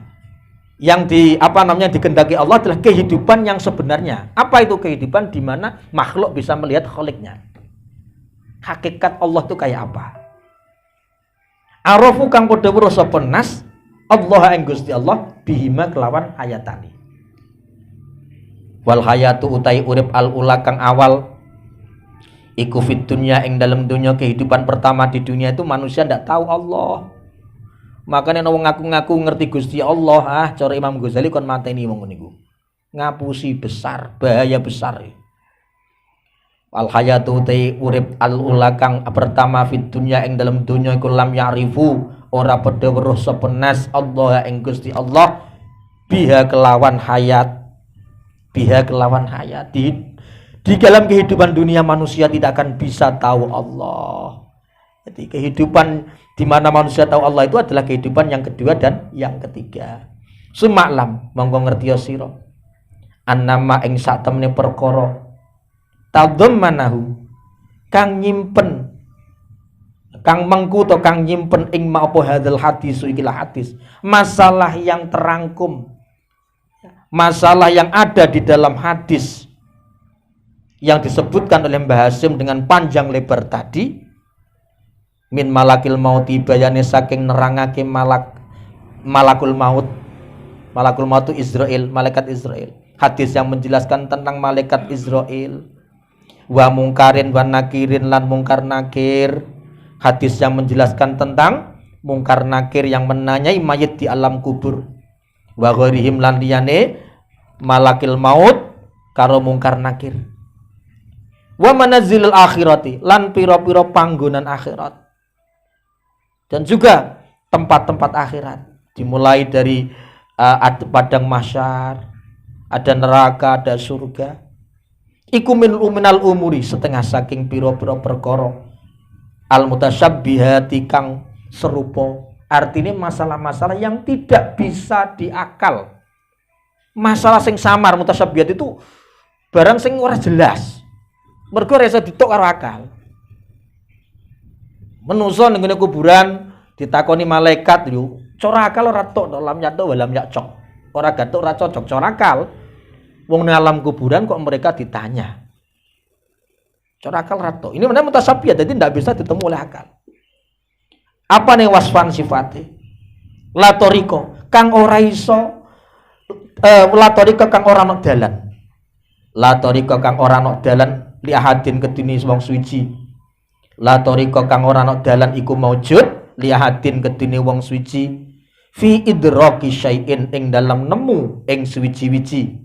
yang dikendaki Allah adalah kehidupan yang sebenarnya. Apa itu kehidupan di mana makhluk bisa melihat kholiknya? Hakikat Allah itu kayak apa? Arafu kang padha weruh sapa nas Allah ing Gusti Allah bihima kelawan hayatani. Wal hayatu utai urip al ula kang awal iku fit dunya ing dalam dunia, kehidupan pertama di dunia itu manusia ndak tahu Allah. Makanya wong ngaku-ngaku ngerti Gusti Allah, cara Imam Ghazali kon mateni wong niku. Ngapusi besar, bahaya besar. Al hayatu te urip al ula kang pertama fit dunya ing dalam dunia iku lam ya'rifu, ora padha weruh sapa nas Allah ing Gusti Allah biha kelawan hayat. Biha kelawan hayat. Di dalam kehidupan dunia manusia tidak akan bisa tahu Allah. Jadi kehidupan di mana manusia tahu Allah itu adalah kehidupan yang kedua dan yang ketiga. Sumaklam monggo ngerti sira. Annama ing sak temene perkara tadhammanahu kang nyimpen, kang mengku to kang nyimpen ing ma apa hadzal hadis ikilah hadis, masalah yang terangkum, masalah yang ada di dalam hadis yang disebutkan oleh Mbah Hasyim dengan panjang lebar tadi, min malakil mauti bayane saking nerangake malakul maut. Malakul maut itu Israel, malaikat Israel. Hadis yang menjelaskan tentang malaikat Israel. Wa mungkarin wa nakirin lan mungkar nakir. Hadis yang menjelaskan tentang mungkar nakir yang menanyai mayit di alam kubur. Wa ghairihim lan liyane malakil maut karo mungkar nakir. Wa manazilul akhirati lan pira-pira panggonan akhirat. Dan juga tempat-tempat akhirat, dimulai dari ada padang mahsyar, ada neraka, ada surga. Iku minal umuri setengah saking pira-pira perkara al mutasyabbihati kang serupa. Artinya masalah-masalah yang tidak bisa diakal. Masalah sing samar, mutasyabihat itu barang sing ora jelas. Mergo ora iso ditok karo akal. Menungso ning ngene kuburan ditakoni malaikat yo, cara akal ora tok lam nyatok walam yakcok. Ora gatuk ora cocok cara akal. Wong ning alam kuburan kok mereka ditanya. Cara akal ora tok. Ini namanya mutasyabihat, jadi tidak bisa ditemu oleh akal. Apa nih wasfan sifatnya? La toriko kang ora iso la toriko kang ora ana dalan. La toriko kang ora ana dalan li ahadin kedune wong suci. La toriko kang ora ana dalan iku maujud li ahadin kedune wong suci fi idraki syai'in ing dalam nemu ing suci-wici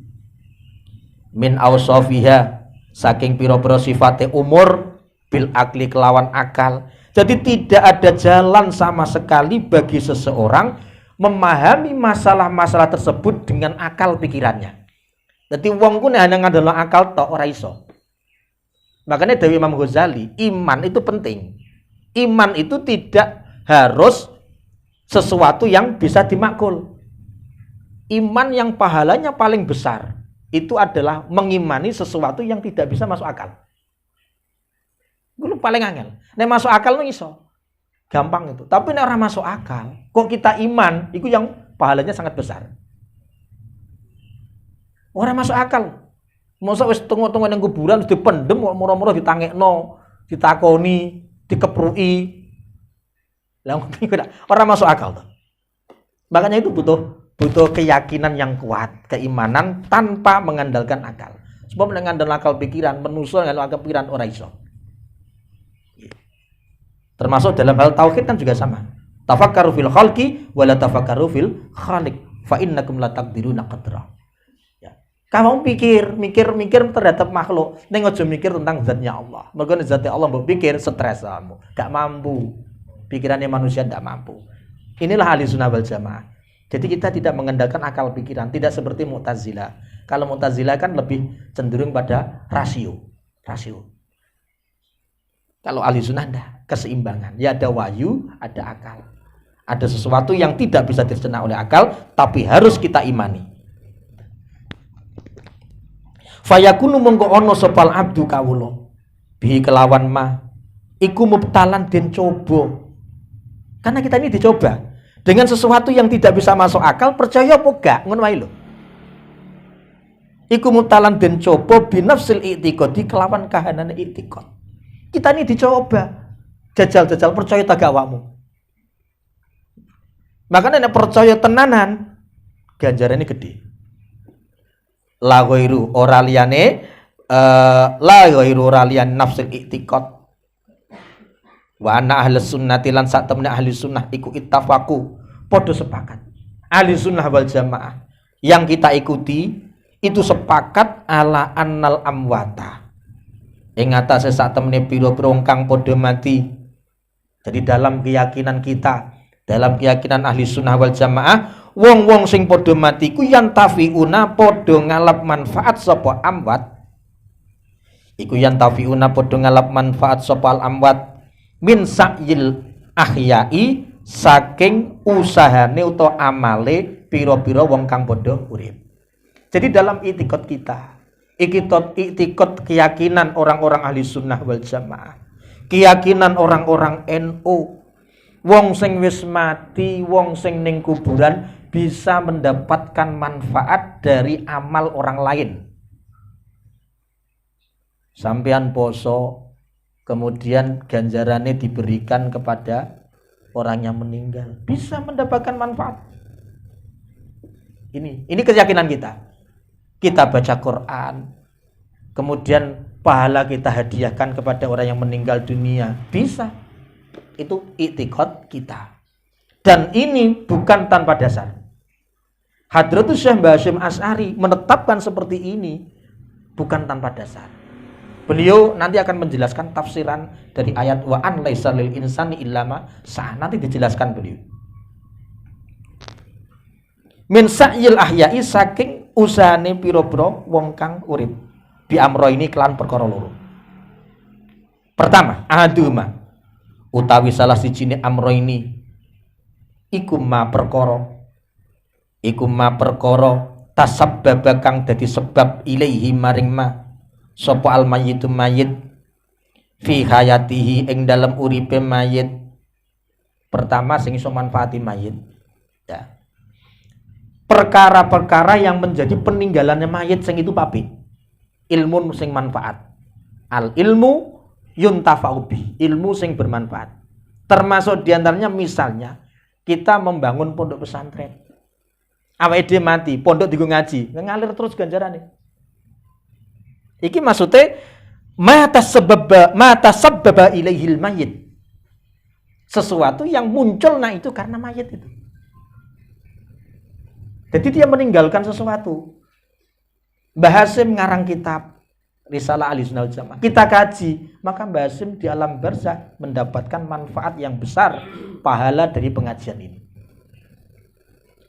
min ausafiha saking pira-pira sifate umur bil akli kelawan akal. Jadi tidak ada jalan sama sekali bagi seseorang memahami masalah-masalah tersebut dengan akal pikirannya. Jadi wong ku hanya ngandelo akal tok ora iso. Makanya dari Imam Ghazali, iman itu penting. Iman itu tidak harus sesuatu yang bisa dimakul. Iman yang pahalanya paling besar itu adalah mengimani sesuatu yang tidak bisa masuk akal. Gue paling angel. Nek masuk akal lu iso. Gampang itu. Tapi nek ora masuk akal, kok kita iman, itu yang pahalanya sangat besar. Ora masuk akal. Masa wis tengok-tengok nang kuburan wis dipendem kok moro-moro ditangekno, ditakoni, dikepruki. Lah ora masuk akal tuh. Makanya itu butuh keyakinan yang kuat, keimanan tanpa mengandalkan akal. Sebab nek ngandel akal pikiran, manusa ngandel akal pikiran ora iso. Termasuk dalam hal tauhid kan juga sama. Tafakkaru fil khalqi wa la tafakkaru fil khaliq. Fa innakum la taqdiruna qadra. Kamu mikir terhadap makhluk, ning aja mikir tentang zatnya Allah. Mergo zatnya Allah mbok pikir stres kamu, gak mampu. Pikirannya manusia tidak mampu. Inilah ahli sunnah wal jamaah. Jadi kita tidak mengandalkan akal pikiran, tidak seperti Mu'tazilah. Kalau Mu'tazilah kan lebih cenderung pada rasio. Kalau ahli sunnah enggak, keseimbangan. Ya ada wahyu, ada akal. Ada sesuatu yang tidak bisa dicerna oleh akal, tapi harus kita imani. Fayakunu mongko ono sopal abdu kawula bihi kelawan ma iku mubtalan den coba. Karena kita ini dicoba dengan sesuatu yang tidak bisa masuk akal, percaya apa gak? Ngono wae lho. Iku mubtalan den coba binafsil i'tiqadi kelawan kahanane i'tiqad. Kita ini dicoba. Jajal percaya tak awakmu. Makanya nek percaya tenanan ganjarannya gede. La ghairu ora liyane nafsul i'tiqad wa anna ahli sunnati lan sak temene ahli sunnah iku ittafaqu padha sepakat. Ahli sunnah wal jamaah yang kita ikuti itu sepakat ala annal amwata ing atase sak temene pira-pira kang padha mati. Jadi dalam keyakinan kita, dalam keyakinan ahli sunnah wal jamaah, wong-wong sing padha mati ku yantafiuna padha ngalap manfaat sapa amwat. Iku yantafiuna padha ngalap manfaat sapa amwat min sa'yil ahyai saking usahane utawa amale pira-pira wong kang padha urip. Jadi dalam i'tiqad kita, i'tiqad keyakinan orang-orang ahli sunnah wal jamaah, keyakinan orang-orang NU, wong sing wis mati, wong sing ning kuburan bisa mendapatkan manfaat dari amal orang lain. Sampean poso, kemudian ganjarannya diberikan kepada orang yang meninggal, bisa mendapatkan manfaat. Ini keyakinan kita. Kita baca Quran, kemudian pahala kita hadiahkan kepada orang yang meninggal dunia, bisa. Itu i'tiqad kita. Dan ini bukan tanpa dasar. Hadratus Syekh Hasyim Asy'ari menetapkan seperti ini bukan tanpa dasar. Beliau nanti akan menjelaskan tafsiran dari ayat wa an laisa lil insani illa ma sa'. Nanti dijelaskan beliau. Min sa'yil ahya'i saking usahane pira-pira wong kang urip. Bi amro ini kelan perkara loro. Pertama, ahaduma utawi salah sijine amro ini iku ma perkara tasabbaba kang dadi sebab ilaihi maring ma sapa al mayyitu mayit fi hayatihi ing dalem uripe mayit. Pertama sing iso manfaati mayit ya, perkara-perkara yang menjadi peninggalannya mayit sing itu papi ilmu sing manfaat. Al ilmu yuntafa'u bi, ilmu sing bermanfaat. Termasuk diantaranya misalnya kita membangun pondok pesantren. Awake dhewe mati, pondok digo ngaji, ngalir terus ganjarane. Iki maksudnya mata sabbaba ilaihil mayyit. Sesuatu yang muncul nah itu karena mayit itu. Jadi dia meninggalkan sesuatu. Mbah Hasyim ngarang kitab Risalah Ahlussunnah wal Jamaah. Kita kaji, maka Mbah Hasyim di alam barzakh mendapatkan manfaat yang besar, pahala dari pengajian ini.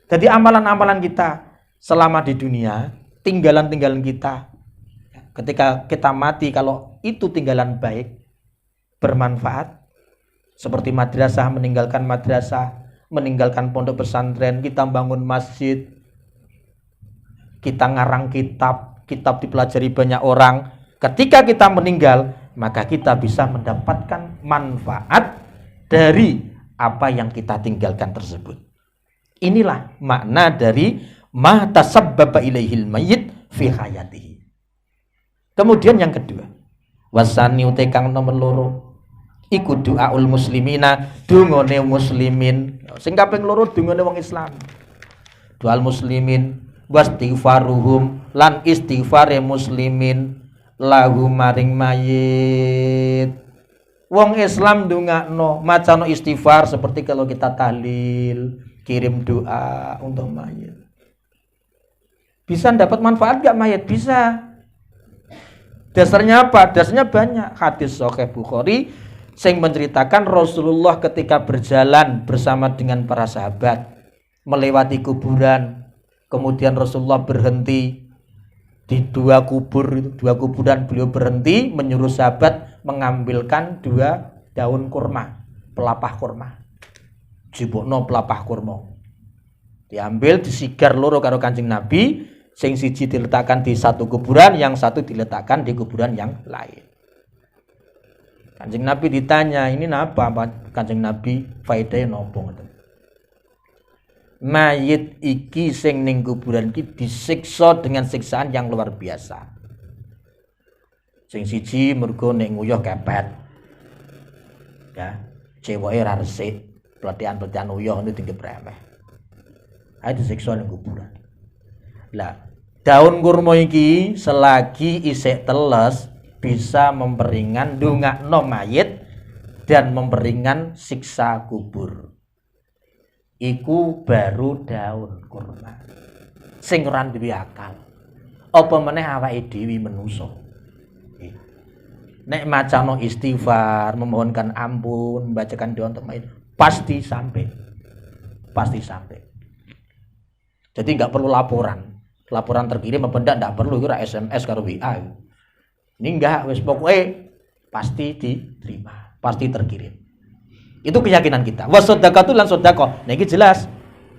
Jadi amalan-amalan kita selama di dunia, tinggalan-tinggalan kita, ketika kita mati, kalau itu tinggalan baik, bermanfaat, seperti madrasah, meninggalkan pondok pesantren, kita bangun masjid, kita ngarang kitab dipelajari banyak orang. Ketika kita meninggal, maka kita bisa mendapatkan manfaat dari apa yang kita tinggalkan tersebut. Inilah makna dari ma tasabbaba ilaihil mayyit fi hayatihi. Kemudian yang kedua, wasani utai kang nomor loro iku doaul muslimina, dungane muslimin. Sing kaping loro dungane wong Islam. Doal muslimin wastighfaruhum lan istighfare muslimin lahu maring mayit. Wong Islam ndongakno, macano istighfar seperti kalau kita tahlil, kirim doa untuk mayit. Bisa dapat manfaat gak mayit? Bisa. Dasarnya apa? Dasarnya banyak. Hadis Sahih Bukhari sing menceritakan Rasulullah ketika berjalan bersama dengan para sahabat melewati kuburan, kemudian Rasulullah berhenti di dua kuburan, beliau berhenti menyuruh sahabat mengambilkan 2 daun kurma, pelapah kurma. Jibokno pelapah kurma. Diambil, disigar loro karo Kanjeng Nabi, sing siji diletakkan di satu kuburan, yang satu diletakkan di kuburan yang lain. Kanjeng Nabi ditanya, ini apa Kanjeng Nabi? Faedahnya nopo ngoten. Mayit iki sing ning kuburan iki disiksa dengan siksaan yang luar biasa. Sing siji mergo nek nguyuh kepet. Ya, ceweke ra resik, pelatihan uyuh itu tinggi remeh. Ae disiksa ning kuburan. Lah, daun kurma iki selagi isih teles bisa memperingan ndongakno mayit dan memperingan siksa kubur. Iku baru daun kurma sing ora duwe akal. Apa meneh awake dhewe menungso. Nek macano istighfar, memohonkan ampun, membacakan doa untuk mayit, pasti sampai. Jadi enggak perlu laporan terkirim apa ndak perlu, ora SMS karo WA. Ini enggak, wis pokoke pasti diterima, pasti terkirim. Itu keyakinan kita. Wasodaqatu lan sedekah. Nah, ini jelas.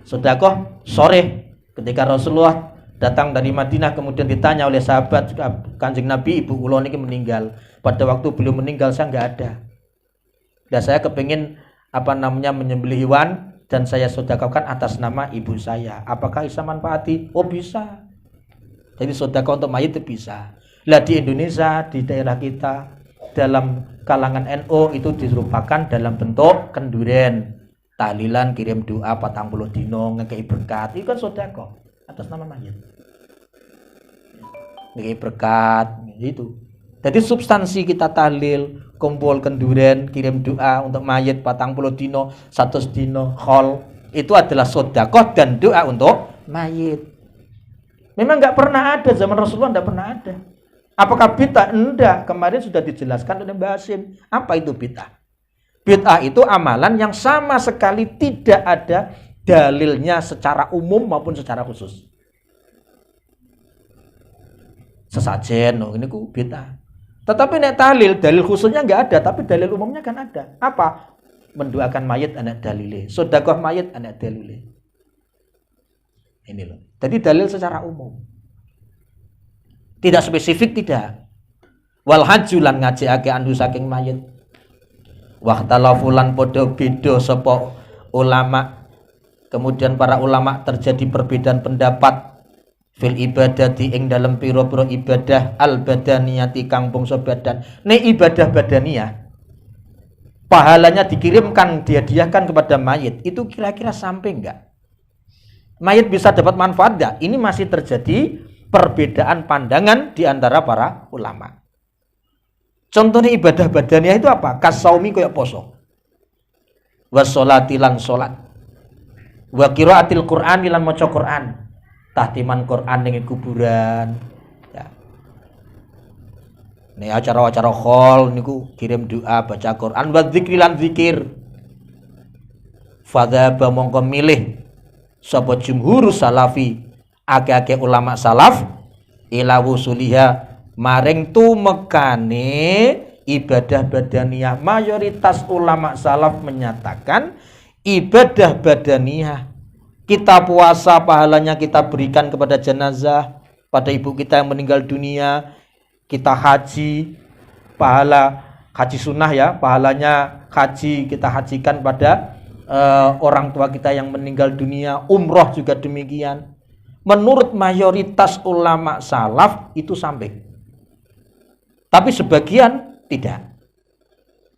Sedekah sore ketika Rasulullah datang dari Madinah, kemudian ditanya oleh sahabat Kanjeng Nabi, ibu kula niki meninggal. Pada waktu beliau meninggal saya enggak ada. Dan saya kepingin menyembelih hewan dan saya sedekahkan atas nama ibu saya. Apakah bisa manfaati? Oh, bisa. Jadi sedekah untuk mayit itu bisa. Lah di Indonesia, di daerah kita, dalam kalangan NU itu dirupakan dalam bentuk kenduren, tahlilan, kirim doa 40 dino, ngekei berkat. Itu kan sedekah atas nama mayit. Ngekei berkat itu. Jadi substansi kita tahlil, kumpul kenduren, kirim doa untuk mayit 40 dino, 100 dino, khol, itu adalah sedekah dan doa untuk mayit. Memang enggak pernah ada, zaman Rasulullah enggak pernah ada. Apakah bid'ah? Enggak. Kemarin sudah dijelaskan oleh Mbak Hasim. Apa itu bid'ah? Bid'ah itu amalan yang sama sekali tidak ada dalilnya secara umum maupun secara khusus. Sesajen, ini ku bid'ah. Tetapi nek tahlil, dalil khususnya enggak ada, tapi dalil umumnya kan ada. Apa? Mendoakan mayit anak dalile, sedekah mayit anak dalile. Ini loh. Jadi dalil secara umum. Tidak spesifik, tidak. Wal hajulan ngajekake andu saking mayit. Wahtalafulan padha beda sapa ulama. Kemudian para ulama terjadi perbedaan pendapat fil ibadati ing dalam pira-pira ibadah al badaniyati kang bangsa badan. Nek ibadah badaniyah pahalanya dikirimkan, dihadiahkan kepada mayit, itu kira-kira sampai enggak? Mayit bisa dapat manfaat enggak? Ini masih terjadi perbedaan pandangan di antara para ulama. Contohnya ibadah badaniyah itu apa? Kasaumi kaya poso. Wassolati lan salat. Wa qiraatil Qur'an lan maca Qur'an. Tahtiman Qur'an ning kuburan. Ya. Nek acara-acara khol niku kirim doa, baca Qur'an, wa dzikri lan zikir. Fadzaba mongko milih sapa jumhur salafi, akeh-akeh ulama salaf ila wusuliha maring tumekane ibadah badaniyah. Mayoritas ulama salaf menyatakan ibadah badaniyah, kita puasa pahalanya kita berikan kepada jenazah, pada ibu kita yang meninggal dunia, kita haji, pahala haji sunnah ya, pahalanya haji kita hajikan pada orang tua kita yang meninggal dunia, umroh juga demikian. Menurut mayoritas ulama salaf itu sampai. Tapi sebagian tidak.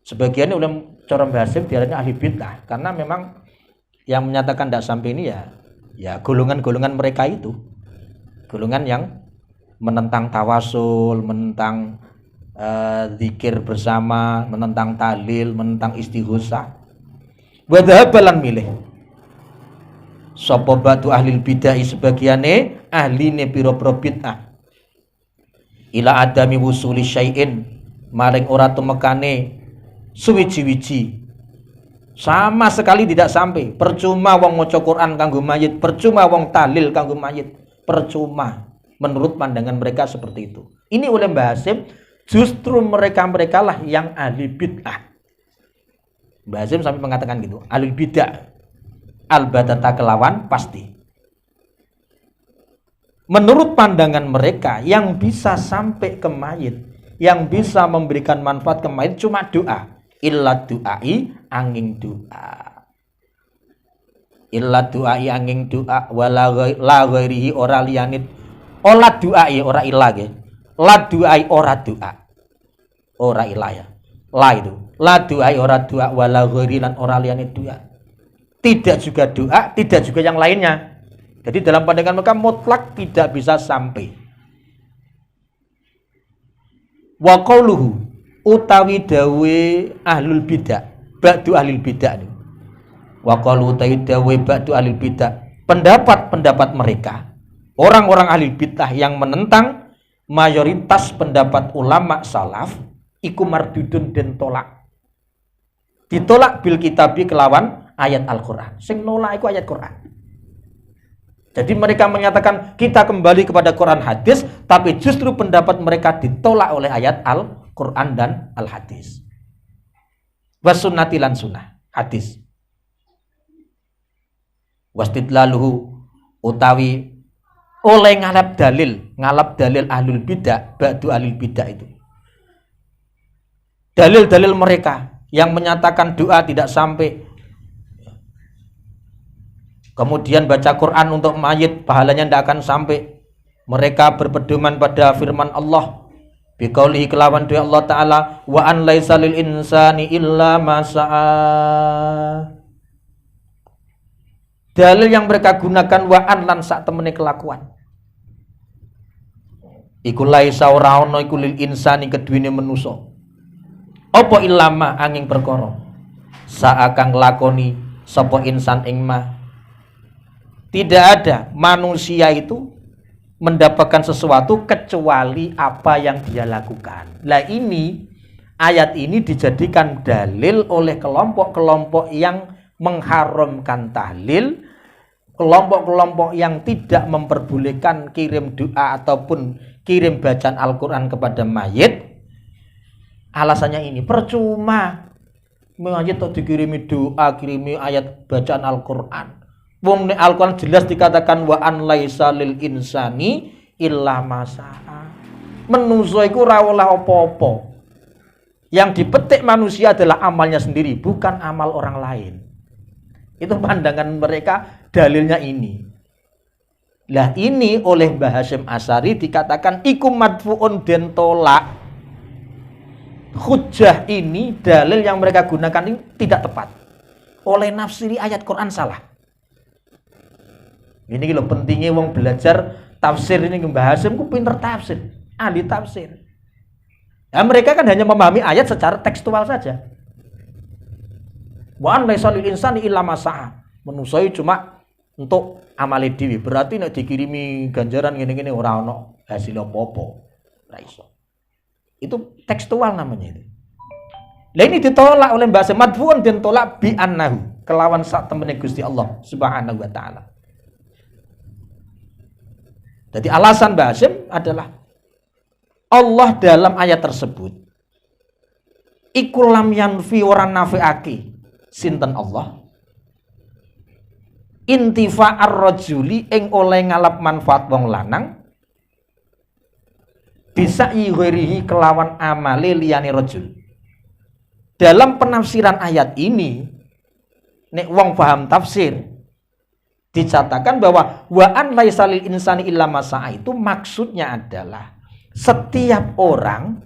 Sebagian oleh cara Mbah Hasyim diarani ahli bid'ah karena memang yang menyatakan tidak sampai ini ya golongan-golongan mereka itu. Golongan yang menentang tawasul, menentang zikir bersama, menentang tahlil, menentang istighosah. Wa dhahabalan milih sapa batu ahli bid'ah sebagiane ahline pira-pira bid'ah ila adami wusuli syai'in maring ora temekane suwiji-wiji, sama sekali tidak sampai. Percuma wong maca Quran kanggo mayit, percuma wong tahlil kanggo mayit, percuma. Menurut pandangan mereka seperti itu. Ini oleh Mbah Hasyim, justru mereka-mereka lah yang ahli bid'ah. Mbah Hasyim sampai mengatakan gitu, ahli bid'ah al-batata kelawan pasti. Menurut pandangan mereka, yang bisa sampai ke mayit, yang bisa memberikan manfaat ke mayit cuma doa. Illa du'ai angin doa. Illa du'ai angin doa wala ghairihi ora liyanit. Ola du'ai ora ilah ge. La du'ai ora doa. Ora ilah ya. La itu. La du'ai ora doa wala ghairi lan ora liyanit doa. Tidak juga doa, tidak juga yang lainnya. Jadi dalam pandangan mereka mutlak tidak bisa sampai. Wa qauluhu utawi dawe ahlul bidah, ba'du ahlul bidah. Wa qaulu utawi dawe ba'du ahlul bidah, pendapat-pendapat mereka, orang-orang ahlul bidah yang menentang mayoritas pendapat ulama salaf iku mardudun den tolak. Ditolak bil kitabi kelawan ayat Al-Qur'an. Sing nolak iku ayat Qur'an. Jadi mereka menyatakan kita kembali kepada Quran hadis, tapi justru pendapat mereka ditolak oleh ayat Al-Quran dan Al-Hadis. Wasunnati lan sunnah hadis. Wastidlaluhu utawi oleh ngalap dalil ahlul bidah, ba'du ahlul bidah itu. Dalil-dalil mereka yang menyatakan doa tidak sampai, kemudian baca Quran untuk mayit pahalanya tidak akan sampai. Mereka berpedoman pada firman Allah biqaulihi kelawan doa Allah Ta'ala wa an laisa lil insani illa ma sa'a. Dalil yang mereka gunakan wa an lan sak temene kelakuan. Iku laisa ora ono iku lil insani keduwene manusa. Apa ilama angin perkara sa'a kang lakoni sapa insan ing ma. Tidak ada manusia itu mendapatkan sesuatu kecuali apa yang dia lakukan. Nah ini, ayat ini dijadikan dalil oleh kelompok-kelompok yang mengharamkan tahlil, kelompok-kelompok yang tidak memperbolehkan kirim doa ataupun kirim bacaan Al-Quran kepada mayit. Alasannya ini, percuma mayit atau dikirimi doa, kirimi ayat bacaan Al-Quran. Wong nek Al-Quran jelas dikatakan wa an laisa lil insani illa ma sa'a. Manusia iku ora oleh apa-apa. Yang dipetik manusia adalah amalnya sendiri, bukan amal orang lain. Itu pandangan mereka, dalilnya ini. Lah ini oleh Mbah Hasyim Asy'ari dikatakan iku madfuun den tolak. Hujjah ini, dalil yang mereka gunakan ini tidak tepat. Oleh nafsiri ayat Quran salah. Ini lho pentingnya wong belajar tafsir ini. Mbah Hasyim ku pinter tafsir, ahli tafsir. Nah, mereka kan hanya memahami ayat secara tekstual saja. Wa an laisa lil insani illa ma sa'a. Manusia cuma untuk amale dhewe. Berarti nek dikirimi ganjaran ngene-ngene ora ono hasil apa-apa. Ora iso. Itu tekstual namanya itu. Lah ini ditolak oleh Mbah Hasyim, madfuun den tolak bi annahu, kelawan sak temene Gusti Allah Subhanahu wa taala. Jadi alasan Mbah Hasyim adalah Allah dalam ayat tersebut iku lam yanfi ora nafi'ake sinten Allah intifa'ar rajuli ing oleh ngalap manfaat wong lanang bisa ghairihi kelawan amale liyane rajul. Dalam penafsiran ayat ini nek wong paham tafsir dicatakan bahwa wa an laisalil insani illa ma sa'a itu maksudnya adalah setiap orang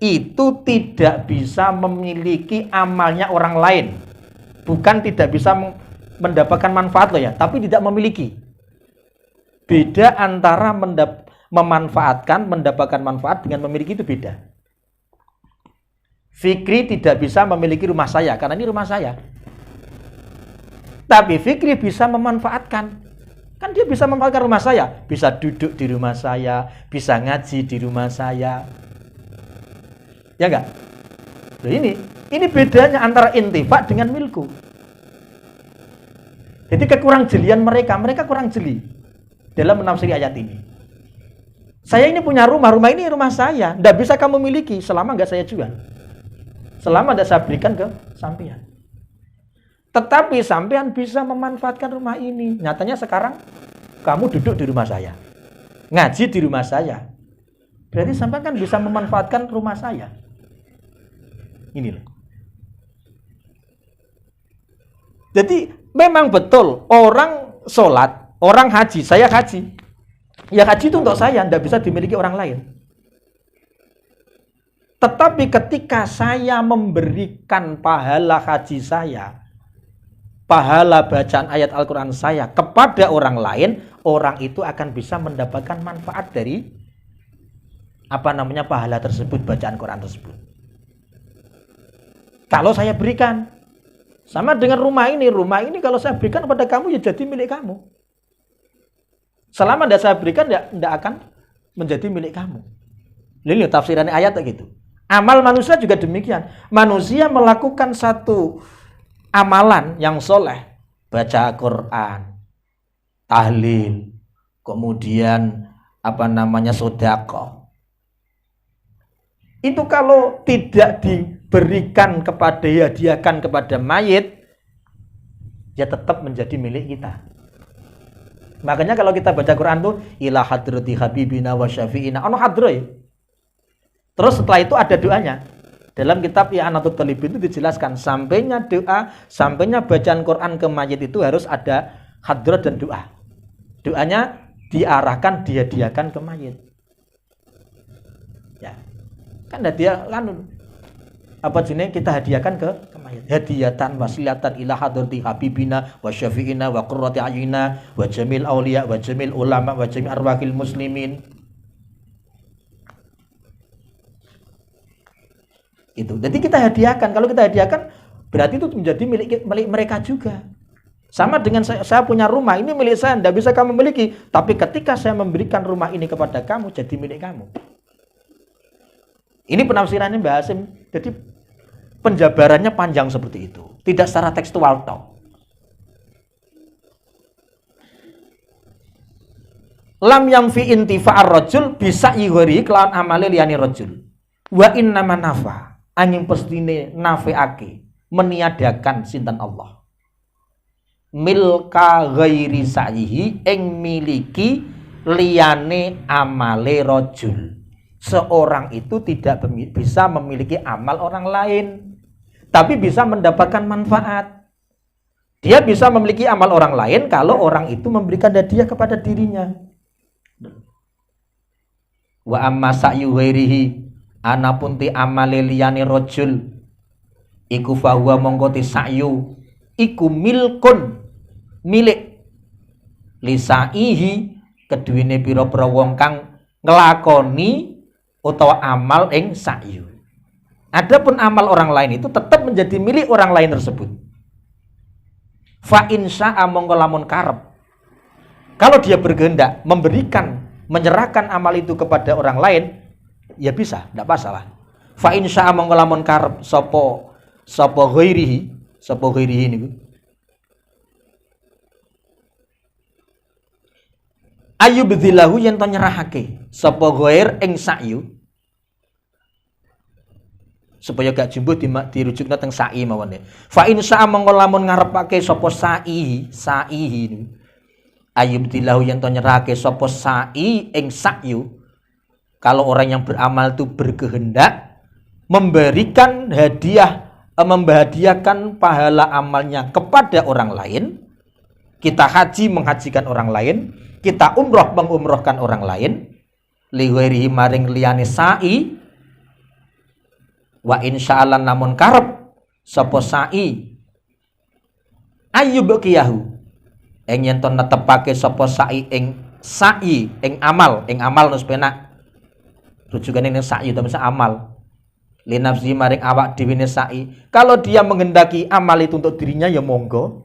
itu tidak bisa memiliki amalnya orang lain. Bukan tidak bisa mendapatkan manfaat loh ya, tapi tidak memiliki. Beda antara memanfaatkan, mendapatkan manfaat dengan memiliki itu beda. Fikri tidak bisa memiliki rumah saya, karena ini rumah saya. Tapi Fikri bisa memanfaatkan. Kan dia bisa memanfaatkan rumah saya. Bisa duduk di rumah saya, bisa ngaji di rumah saya. Ya enggak? Loh ini bedanya antara intifak dengan milku. Jadi kekurang jelian mereka kurang jeli dalam menafsiri ayat ini. Saya ini punya rumah ini rumah saya, tidak bisa kamu miliki selama nggak saya jual, selama tidak saya berikan ke sampean. Tetapi sampean bisa memanfaatkan rumah ini. Nyatanya sekarang kamu duduk di rumah saya, ngaji di rumah saya, berarti sampean kan bisa memanfaatkan rumah saya. Ini loh. Jadi memang betul orang sholat, orang haji, saya haji. Ya haji itu untuk saya, tidak bisa dimiliki orang lain. Tetapi ketika saya memberikan pahala haji saya, pahala bacaan ayat Al-Quran saya kepada orang lain, orang itu akan bisa mendapatkan manfaat dari pahala tersebut, bacaan Quran tersebut. Kalau saya berikan, sama dengan rumah ini kalau saya berikan kepada kamu ya jadi milik kamu. Selama tidak saya berikan tidak akan menjadi milik kamu. Ini tafsiran ayat gitu. Amal manusia juga demikian. Manusia melakukan satu amalan yang soleh, baca Quran, tahlil, kemudian sedekah. Itu kalau tidak diberikan hadiahkan kepada mayit, ya tetap menjadi milik kita. Makanya kalau kita baca Quran tuh ila hadrati habibina wa syafi'ina, ono hadroy. Terus setelah itu ada doanya. Dalam kitab I'anatul Talibin itu dijelaskan sampainya bacaan Quran ke mayit itu harus ada hadrat dan doa. Doanya diarahkan, dihadiahkan ke mayit. Ya. Kan dia kita hadiahkan ke mayit. Hadiyatan wasilatan ila hadrati habibina wa syafi'ina wa qurrati ayunina wa jamil auliya wa jamil ulama wa jamil arwahil muslimin. Itu. Jadi kita hadiahkan. Kalau kita hadiahkan berarti itu menjadi milik mereka juga. Sama dengan saya punya rumah, ini milik saya, tidak bisa kamu miliki. Tapi ketika saya memberikan rumah ini kepada kamu, jadi milik kamu. Ini penafsirannya Mbah Hasim. Jadi penjabarannya panjang seperti itu. Tidak secara tekstual toh. Lam yang fi intifa'ar rajul bisa ihori kelawan amale liyane rajul. Wa innama nafa angin pestine nafi'ake meniadakan sinten Allah. Milka ghairi sa'ihi ing miliki liyane amale rajul. Seorang itu tidak bisa memiliki amal orang lain, tapi bisa mendapatkan manfaat. Dia bisa memiliki amal orang lain kalau orang itu memberikan hadiah kepada dirinya. Wa amma sa'yu ghairihi anapun ti amale liyane rajul iku fahuwa mongko ti sa'yu iku milkun milik lisaihi keduwene pira-pira wong kang nglakoni utawa amal ing sa'yu. Adapun amal orang lain itu tetap menjadi milik orang lain tersebut. Fa insya'a mongko lamun karep, kalau dia berkehendak memberikan, menyerahkan amal itu kepada orang lain, ya bisa, tidak masalah. Fa insya'a mongko lamun karep sapa ghairihi niku. Ayyubdzilahu yen to nyerahake sapa ghair ing sa'yu, supaya gak jumbo dirujukna teng sa'i mawon. Fa in sa'a mongko lamun ngarepake sapa sa'i niku. Ayyubdzilahu yen to nyerahake sapa sa'i ing sa'yu. Kalau orang yang beramal itu berkehendak memberikan hadiah, membahagiakan pahala amalnya kepada orang lain, kita haji menghajikan orang lain, kita umroh mengumrohkan orang lain, li ghairihi maring liyane sa'i, Wa insyaallah namun karep sapa sa'i ayyubqiyahu ing yen to netepake sapa sa'i ing amal nus penak rujukane ning sa'i utawa amal linafsi maring awak dhewe sa'i. Kalau dia menghendaki amal itu untuk dirinya ya monggo,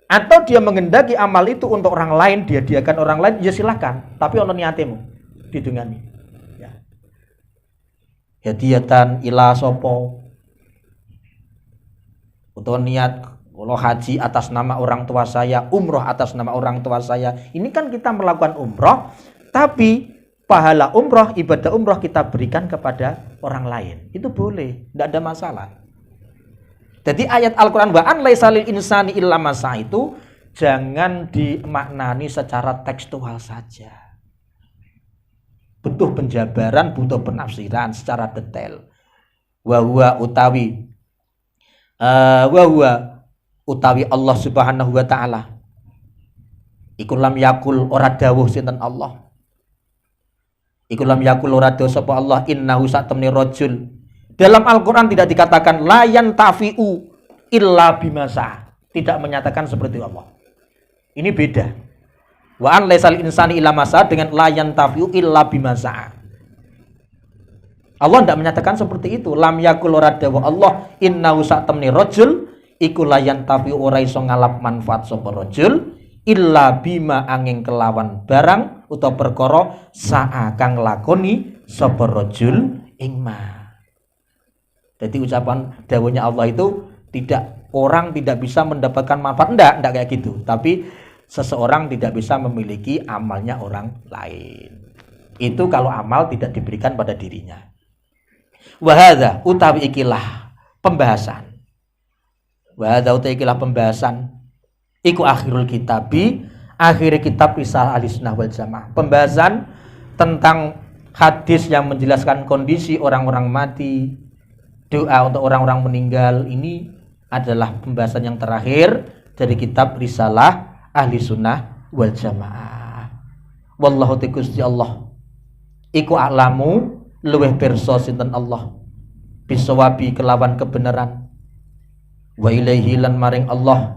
atau dia menghendaki amal itu untuk orang lain, dia diakan orang lain ya silakan, tapi ono niatemu didungani ya. Hadiatan ila sopo atau niat kalau haji atas nama orang tua saya, umroh atas nama orang tua saya. Ini kan kita melakukan umroh, tapi pahala umroh, ibadah umroh kita berikan kepada orang lain. Itu boleh, tidak ada masalah. Jadi ayat Al-Quran wa'an laisa lil insani illa ma sa'a itu jangan dimaknani secara tekstual saja. Butuh penjabaran, butuh penafsiran secara detail. Wa huwa utawi Allah Subhanahu wa taala iku lam yakul ora dawuh sinten Allah. Iku lam yakul ora dawuh sapa Allah innahu satamni rajul. Dalam Al-Qur'an tidak dikatakan la yantafi'u illa bimasa. Tidak menyatakan seperti Allah. Ini beda. Wa an laisal insani illa masa dengan la yantafi'u illa bimasa. Allah tidak menyatakan seperti itu. Lam yakul ora dawuh Allah innahu satamni rajul iku layan tapi ora iso ngalap manfaat sapa rajul illa bima angin kelawan barang utawa perkara saa kang lakoni sapa rajul ing ma. Jadi ucapan dawuhnya Allah itu orang tidak bisa mendapatkan manfaat, enggak kayak gitu. Tapi seseorang tidak bisa memiliki amalnya orang lain. Itu kalau amal tidak diberikan pada dirinya. Wa hadza utawi ikilah pembahasan. Wa hadza utawi ikilah pembahasan iku akhirul kitabi, akhir kitab Risalah Ahlussunnah wal Jamaah. Pembahasan tentang hadis yang menjelaskan kondisi orang-orang mati, doa untuk orang-orang meninggal, ini adalah pembahasan yang terakhir dari kitab Risalah Ahlussunnah wal Jamaah. Wallahu Gusti Allah iku a'lamu luweh pirsa sinten Allah bisawabi kelawan kebenaran wa ilaihi lan maring Allah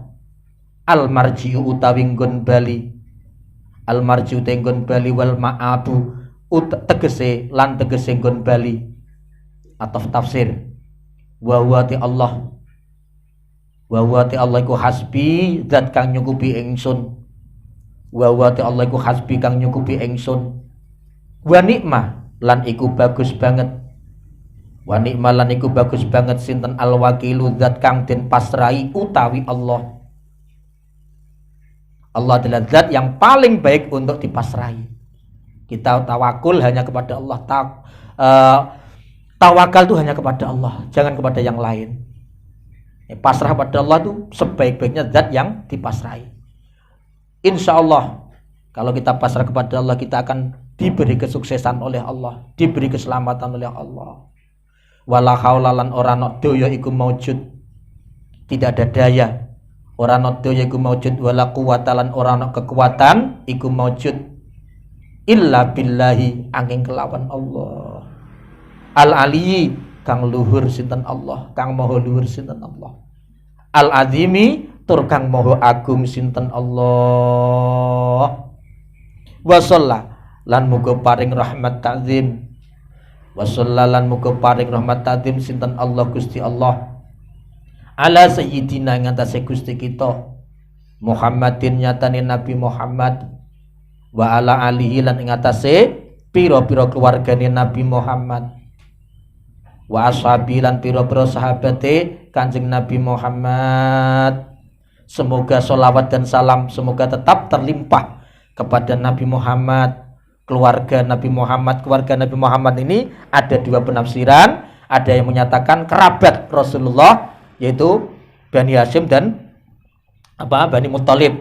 al marji'u utawi nggon bali al marji'u tenggon bali wal ma'abu tegese nggon bali atau tafsir wa huwati Allah iku hasbi zat kang nyukupi ingsun wa huwati Allah iku hasbi kang nyukupi ingsun wa nikmah lan iku bagus banget wa nikmah lan iku bagus banget sinten al wakilu zat kang den pasrai utawi Allah adalah zat yang paling baik untuk dipasrai. Kita tawakul hanya kepada Allah, tawakal itu hanya kepada Allah, jangan kepada yang lain. Pasrah pada Allah itu sebaik-baiknya zat yang dipasrai. Insya Allah kalau kita pasrah kepada Allah, kita akan diberi kesuksesan oleh Allah, diberi keselamatan oleh Allah. Wala haula lan ora ana daya iku maujud, tidak ada daya. Ora ana daya iku maujud, wala quwata lan ora ana kekuatan iku maujud illa billahi angin kelawan Allah. Al aliyyi kang luhur sinten Allah, kang maha luhur sinten Allah. Al azimi tur kang maha agung sinten Allah. Wa lan muga paring rahmat ta'zim wa lan muga paring rahmat ta'zim sinten Allah Gusti Allah ala sayyidina ngatasé Gusti kita Muhammadin nyatane Nabi Muhammad wa ala alihi lan ngatasé pira-pira keluargane Nabi Muhammad wa ashabi lan pira-pira sahabate Kanjeng Nabi Muhammad. Semoga sholawat dan salam semoga tetap terlimpah kepada Nabi Muhammad, keluarga Nabi Muhammad. Keluarga Nabi Muhammad ini ada dua penafsiran. Ada yang menyatakan kerabat Rasulullah, yaitu Bani Hashim dan Bani Muttalib.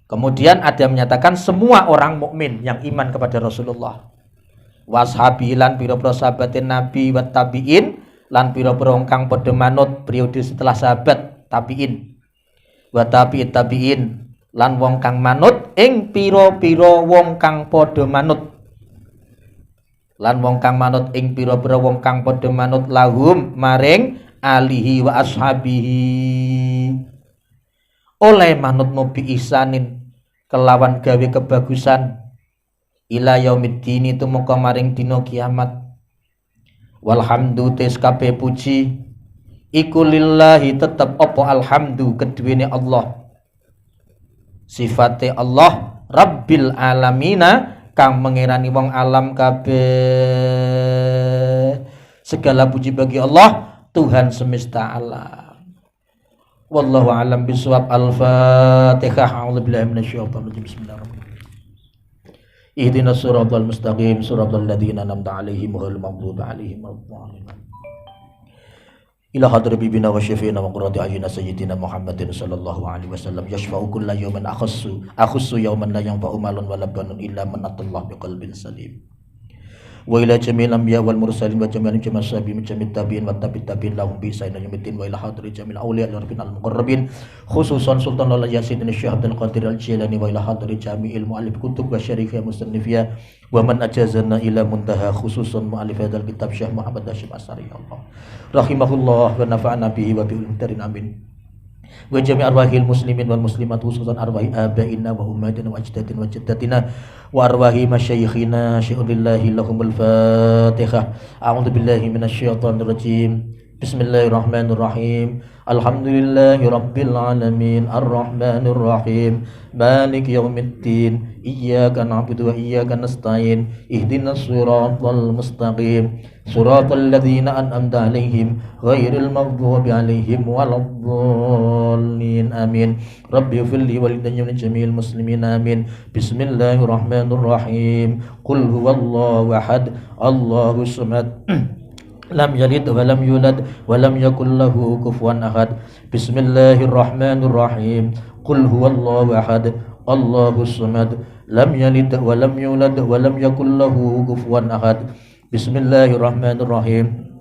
Kemudian ada yang menyatakan semua orang mukmin yang iman kepada Rasulullah. Washabi lan pira-pira sahabatin Nabi wa tabi'in lan pira-pira kang padha manut periode setelah sahabat tabi'in. Wa tabi'in lan wong kang manut ing pira-pira wong kang padha manut lan wong kang manut ing pira-pira wong kang padha manut lahum maring alihi wa ashabihi oleh manutmu bi ihsanin kelawan gawe kebagusan ila yaumiddin itu moko maring dina kiamat. Walhamdu tes kabeh puji iku lillahi tetep apa alhamdu keduwene Allah sifate Allah Rabbil alamina kang mengirani wong alam kabeh. Segala puji bagi Allah Tuhan semesta alam. Wallahu alam bisawab. Al-Fatihah. A'udzubillahi minasyaitonir rajim. Bismillahirrahmanirrahim. Ihdinas siratal mustaqim siratal ladzina an'amta 'alaihim ghairil maghdubi 'alaihim waladdallin. Ila hadri bibina wa syafiina wa qurrati a'yunina sayyidina Muhammadin sallallahu alaihi wasallam yashfa'u kulla yawmin akhussu yawman la yanfa'u malun wa la banun illa man atallah biqalbin salim. Wa ila jamil anbiya wal mursalin wa jamil sabiin jamil tabi'in wa tabi'in lahum bi ihsan ila yaumil din wa ila hadri jamil awliya al muqarrabin khususan sultan al yasin syekh Abdul Qadir al Jilani wa ila hadri jami'il mu'allif kutub wa syarifiyah musannifiyah wa man ajazana ila muntaha khususan mu'allif hadzal kitab Syekh Muhammad Hasyim Asy'ari Allah rahimahullah wa nafa'ana bihi wa bi ulumil amin wa jami' arwahil muslimin wal muslimat khususan arwahi abaina wa ummatina wa ajdatina wa jaddatina wa arwahi masyayikhina syai'ulillahi lahumul fatihah. A'udzu billahi minasyaitonir rajim. Bismillahirrahmanirrahim. Alhamdulillahi rabbil alamin arrahmanir rahim maliki yaumiddin iyyaka na'budu wa iyyaka nasta'in ihdinas siratal mustaqim siratal ladzina an'amta 'alaihim ghairil maghdubi 'alaihim waladdallin amin. Rabbi ighfirli wa li jami'il muslimin amin. Bismillahirrahmanirrahim. Qul huwallahu ahad Allahus samad lam yalid wa lam yulad wa lam yakul lahu kufuwan ahad. Bismillahirrahmanirrahim. Qul huwallahu ahad Allahus samad lam yalid wa lam yulad wa lam yakul lahu kufuwan ahad. Bismillahirrahmanirrahim.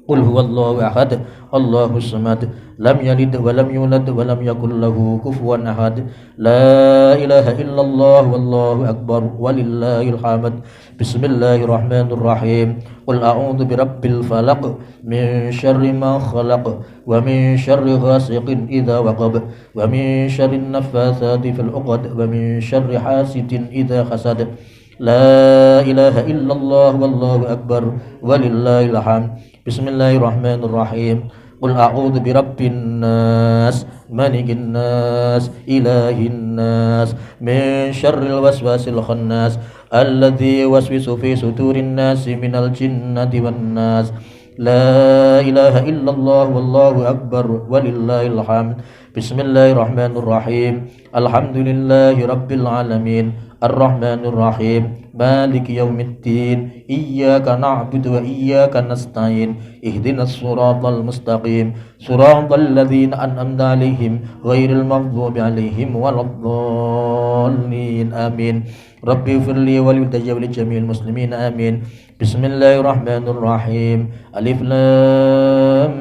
Qul huwallahu ahad Allahus samad lam yalid wa lam yulad wa lam yakul lahu kufuwan ahad. La ilaha illallah wallahu akbar walillahil hamd. Bismillahirrahmanirrahim. Qul a'udzu birabbil falaq min syarri ma khalaq wa min syarri ghasiqin idza waqab wa min syarrin naffatsati fil 'uqad wa min syarri hasidin idza hasad. La ilaha illallah wallahu akbar walillahil hamd. Bismillahirrahmanirrahim. Qul a'udzu birabbin nas malikin nas ilahin nas min syarril waswasil khannas alladzi yuwaswisu fi sudurin nasi minal jinnati wan nas. La ilaha illallah wallahu akbar walillahil hamd. Bismillahirrahmanirrahim. Alhamdulillahi rabbil alamin arrahmanir rahim maliki yaumiddin iyyaka na'budu wa iyyaka nasta'in ihdinas siratal mustaqim siratal ladzina an'amta 'alaihim ghairil maghdubi 'alaihim waladdallin amin. Rabbi ighfirli wa li jami'il muslimin amin. Bismillahirrahmanirrahim. Alif lam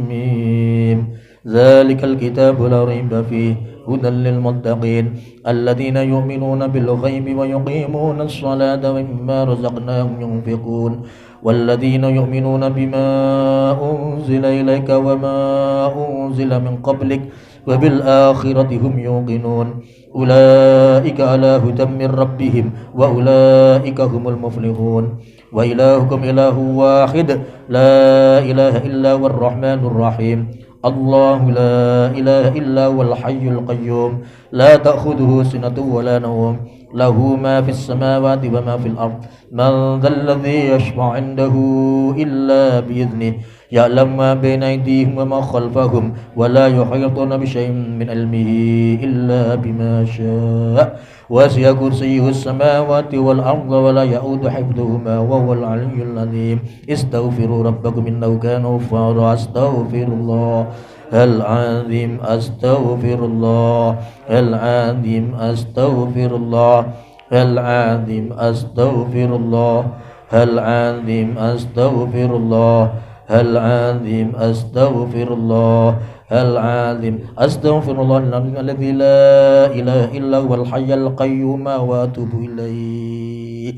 mim. Zalikal kitabu la raiba fihi hudan lil muttaqin alladzina yu'minuna bil ghaibi wa yuqimuna as-salata wa mimma razaqnahum yunfiqun walladzina yu'minuna bima unzila ilayka wa ma unzila min qablik wa bil akhirati hum yuqinun ulaika ala hudan min rabbihim wa ulaika humul muflihun wa ilahukum ilahu wahid la ilaha illa huwar rahmanur rahim. Allahu la ilaha illa huwal hayyul qayyum la ta'khudhuhu sinatun wa la nawm lahu ma fis samawati wa ma fil ard man dhal ladzi yashfa'u 'indahu illa bi idhnihi ya'lamu ma bayna aydihim wa ma khalfahum wa la yuhituna bi shay'in min 'ilmihi illa bima sha'a wasi'a kursiyyuhu as-samawati wal arda wa la ya'uduhu hifdhuhuma wa huwal 'aliyyul 'azim. Istaghfiru rabbakum innahu kana ghaffara. Astaghfirullah al-'azim astaghfirullah al-'azim astaghfirullah al-'azim astaghfirullah al-'azim astaghfirullah al-'azim astaghfirullah al-'azim astaghfirullahal-'azim alladzi la ilaha illa huwal hayyul qayyum wa atubu ilaihi.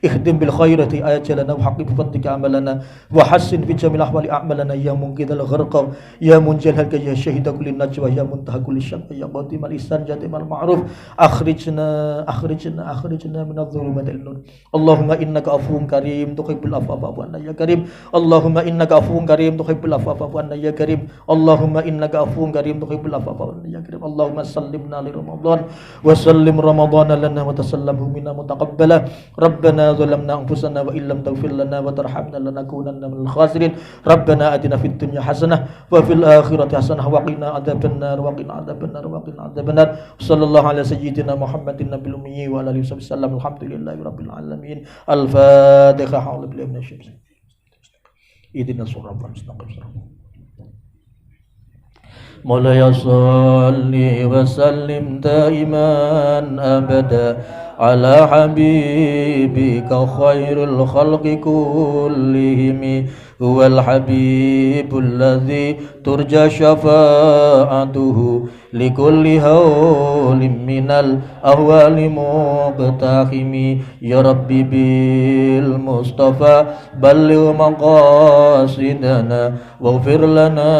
اهدم بالخيرة آجلنا وحقق بفضلك عملنا وحسن في جميع الأحوال أعمالنا يا منقذ الغرق يا منجل الهلك يا شهيد كل النجوى يا منتهى كل شر يا قديم الإحسان جادم المعروف أخرجنا من الظلمات إلى النور اللهم إنك عفو كريم تحب العفو فاعف عنا يا كريم اللهم إنك عفو كريم تحب العفو فاعف عنا يا كريم اللهم إنك عفو كريم تحب العفو فاعف عنا يا كريم اللهم سلمنا لرمضان وسلم رمضان لنا وتسلمه منا متقبلا ربنا ظلمنا أنفسنا وإن لم تغفر لنا وترحمنا لنكونن من الخاسرين ربنا آتنا في الدنيا حسنة وفي الآخرة حسنة وقنا عذاب النار صلى الله على سيدنا محمد النبي الأمي وعلى آله وصحبه وسلم الحمد لله رب العالمين الفاتحة حول بالله من الشيطان اهدنا الصراط المستقيم مولاي صل وسلم دائما أبدا على حبيبك خير الخلق كلهم هو الحبيب الذي ترجى شفاعته لكل هول من الأهوال مقتحم يا ربي بالمصطفى بلغ مقاصدنا واغفر لنا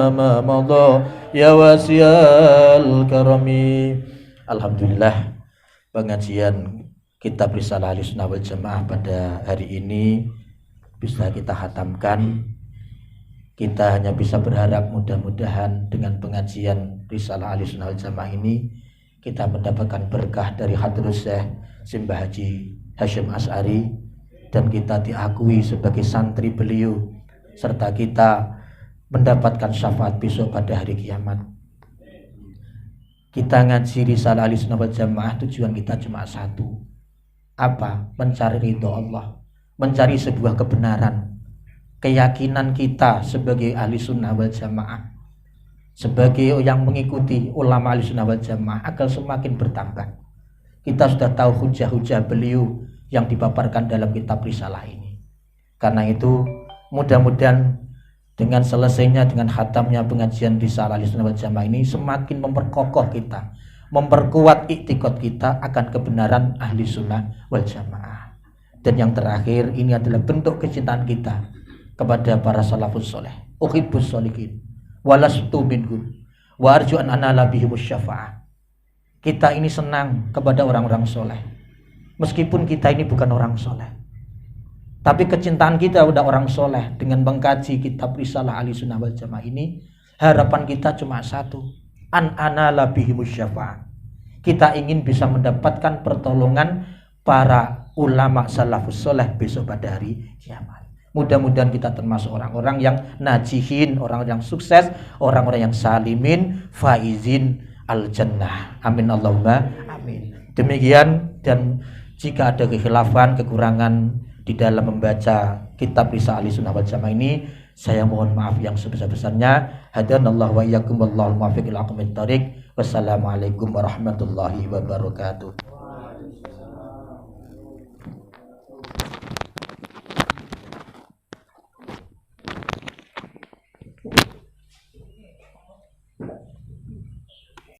ما مضى يا واسع الكرم. Alhamdulillah, pengajian kitab Risalah Ahlussunnah wal Jamaah pada hari ini bisa kita khatamkan. Kita hanya bisa berharap mudah-mudahan dengan pengajian Risalah Ahlussunnah wal Jamaah ini kita mendapatkan berkah dari Hadratus Syekh Simbah Haji Hasyim Asy'ari dan kita diakui sebagai santri beliau serta kita mendapatkan syafaat besok pada hari kiamat. Kita ngaji Risalah Ahlussunnah wal Jamaah tujuan kita cuma satu. Apa? Mencari ridho Allah, mencari sebuah kebenaran. Keyakinan kita sebagai ahli sunnah wal jamaah, sebagai yang mengikuti ulama ahli sunnah wal jamaah agar semakin bertambah. Kita sudah tahu hujah-hujah beliau yang dipaparkan dalam kitab Risalah ini. Karena itu mudah-mudahan dengan selesainya, dengan khatamnya pengajian Risalah Ahlussunnah wal Jamaah ini semakin memperkokoh kita, memperkuat iktikad kita akan kebenaran ahli sunnah wal jamaah. Dan yang terakhir, ini adalah bentuk kecintaan kita kepada para salafus soleh. Uhibbus sholihin walastu minhum wa arju an anala bihimus syafa'ah. Kita ini senang kepada orang-orang soleh meskipun kita ini bukan orang soleh, tapi kecintaan kita udah orang soleh. Dengan mengkaji kitab Risalah Ahlussunnah wal Jamaah ini, harapan kita cuma satu, an anala bihimus syafa'ah. Kita ingin bisa mendapatkan pertolongan para ulama salafus soleh besok pada hari kiamat. Mudah-mudahan kita termasuk orang-orang yang najihin, orang yang sukses, orang-orang yang salimin, faizin al-jannah. Amin Allahumma amin. Demikian, dan jika ada kekhilafan, kekurangan di dalam membaca kitab Risalah Ahlussunnah wal Jamaah ini, saya mohon maaf yang sebesar-besarnya. Hadanallahu wa iyyakum wallahul muwaffiq ila aqwamit thoriq. Wassalamualaikum warahmatullahi wabarakatuh.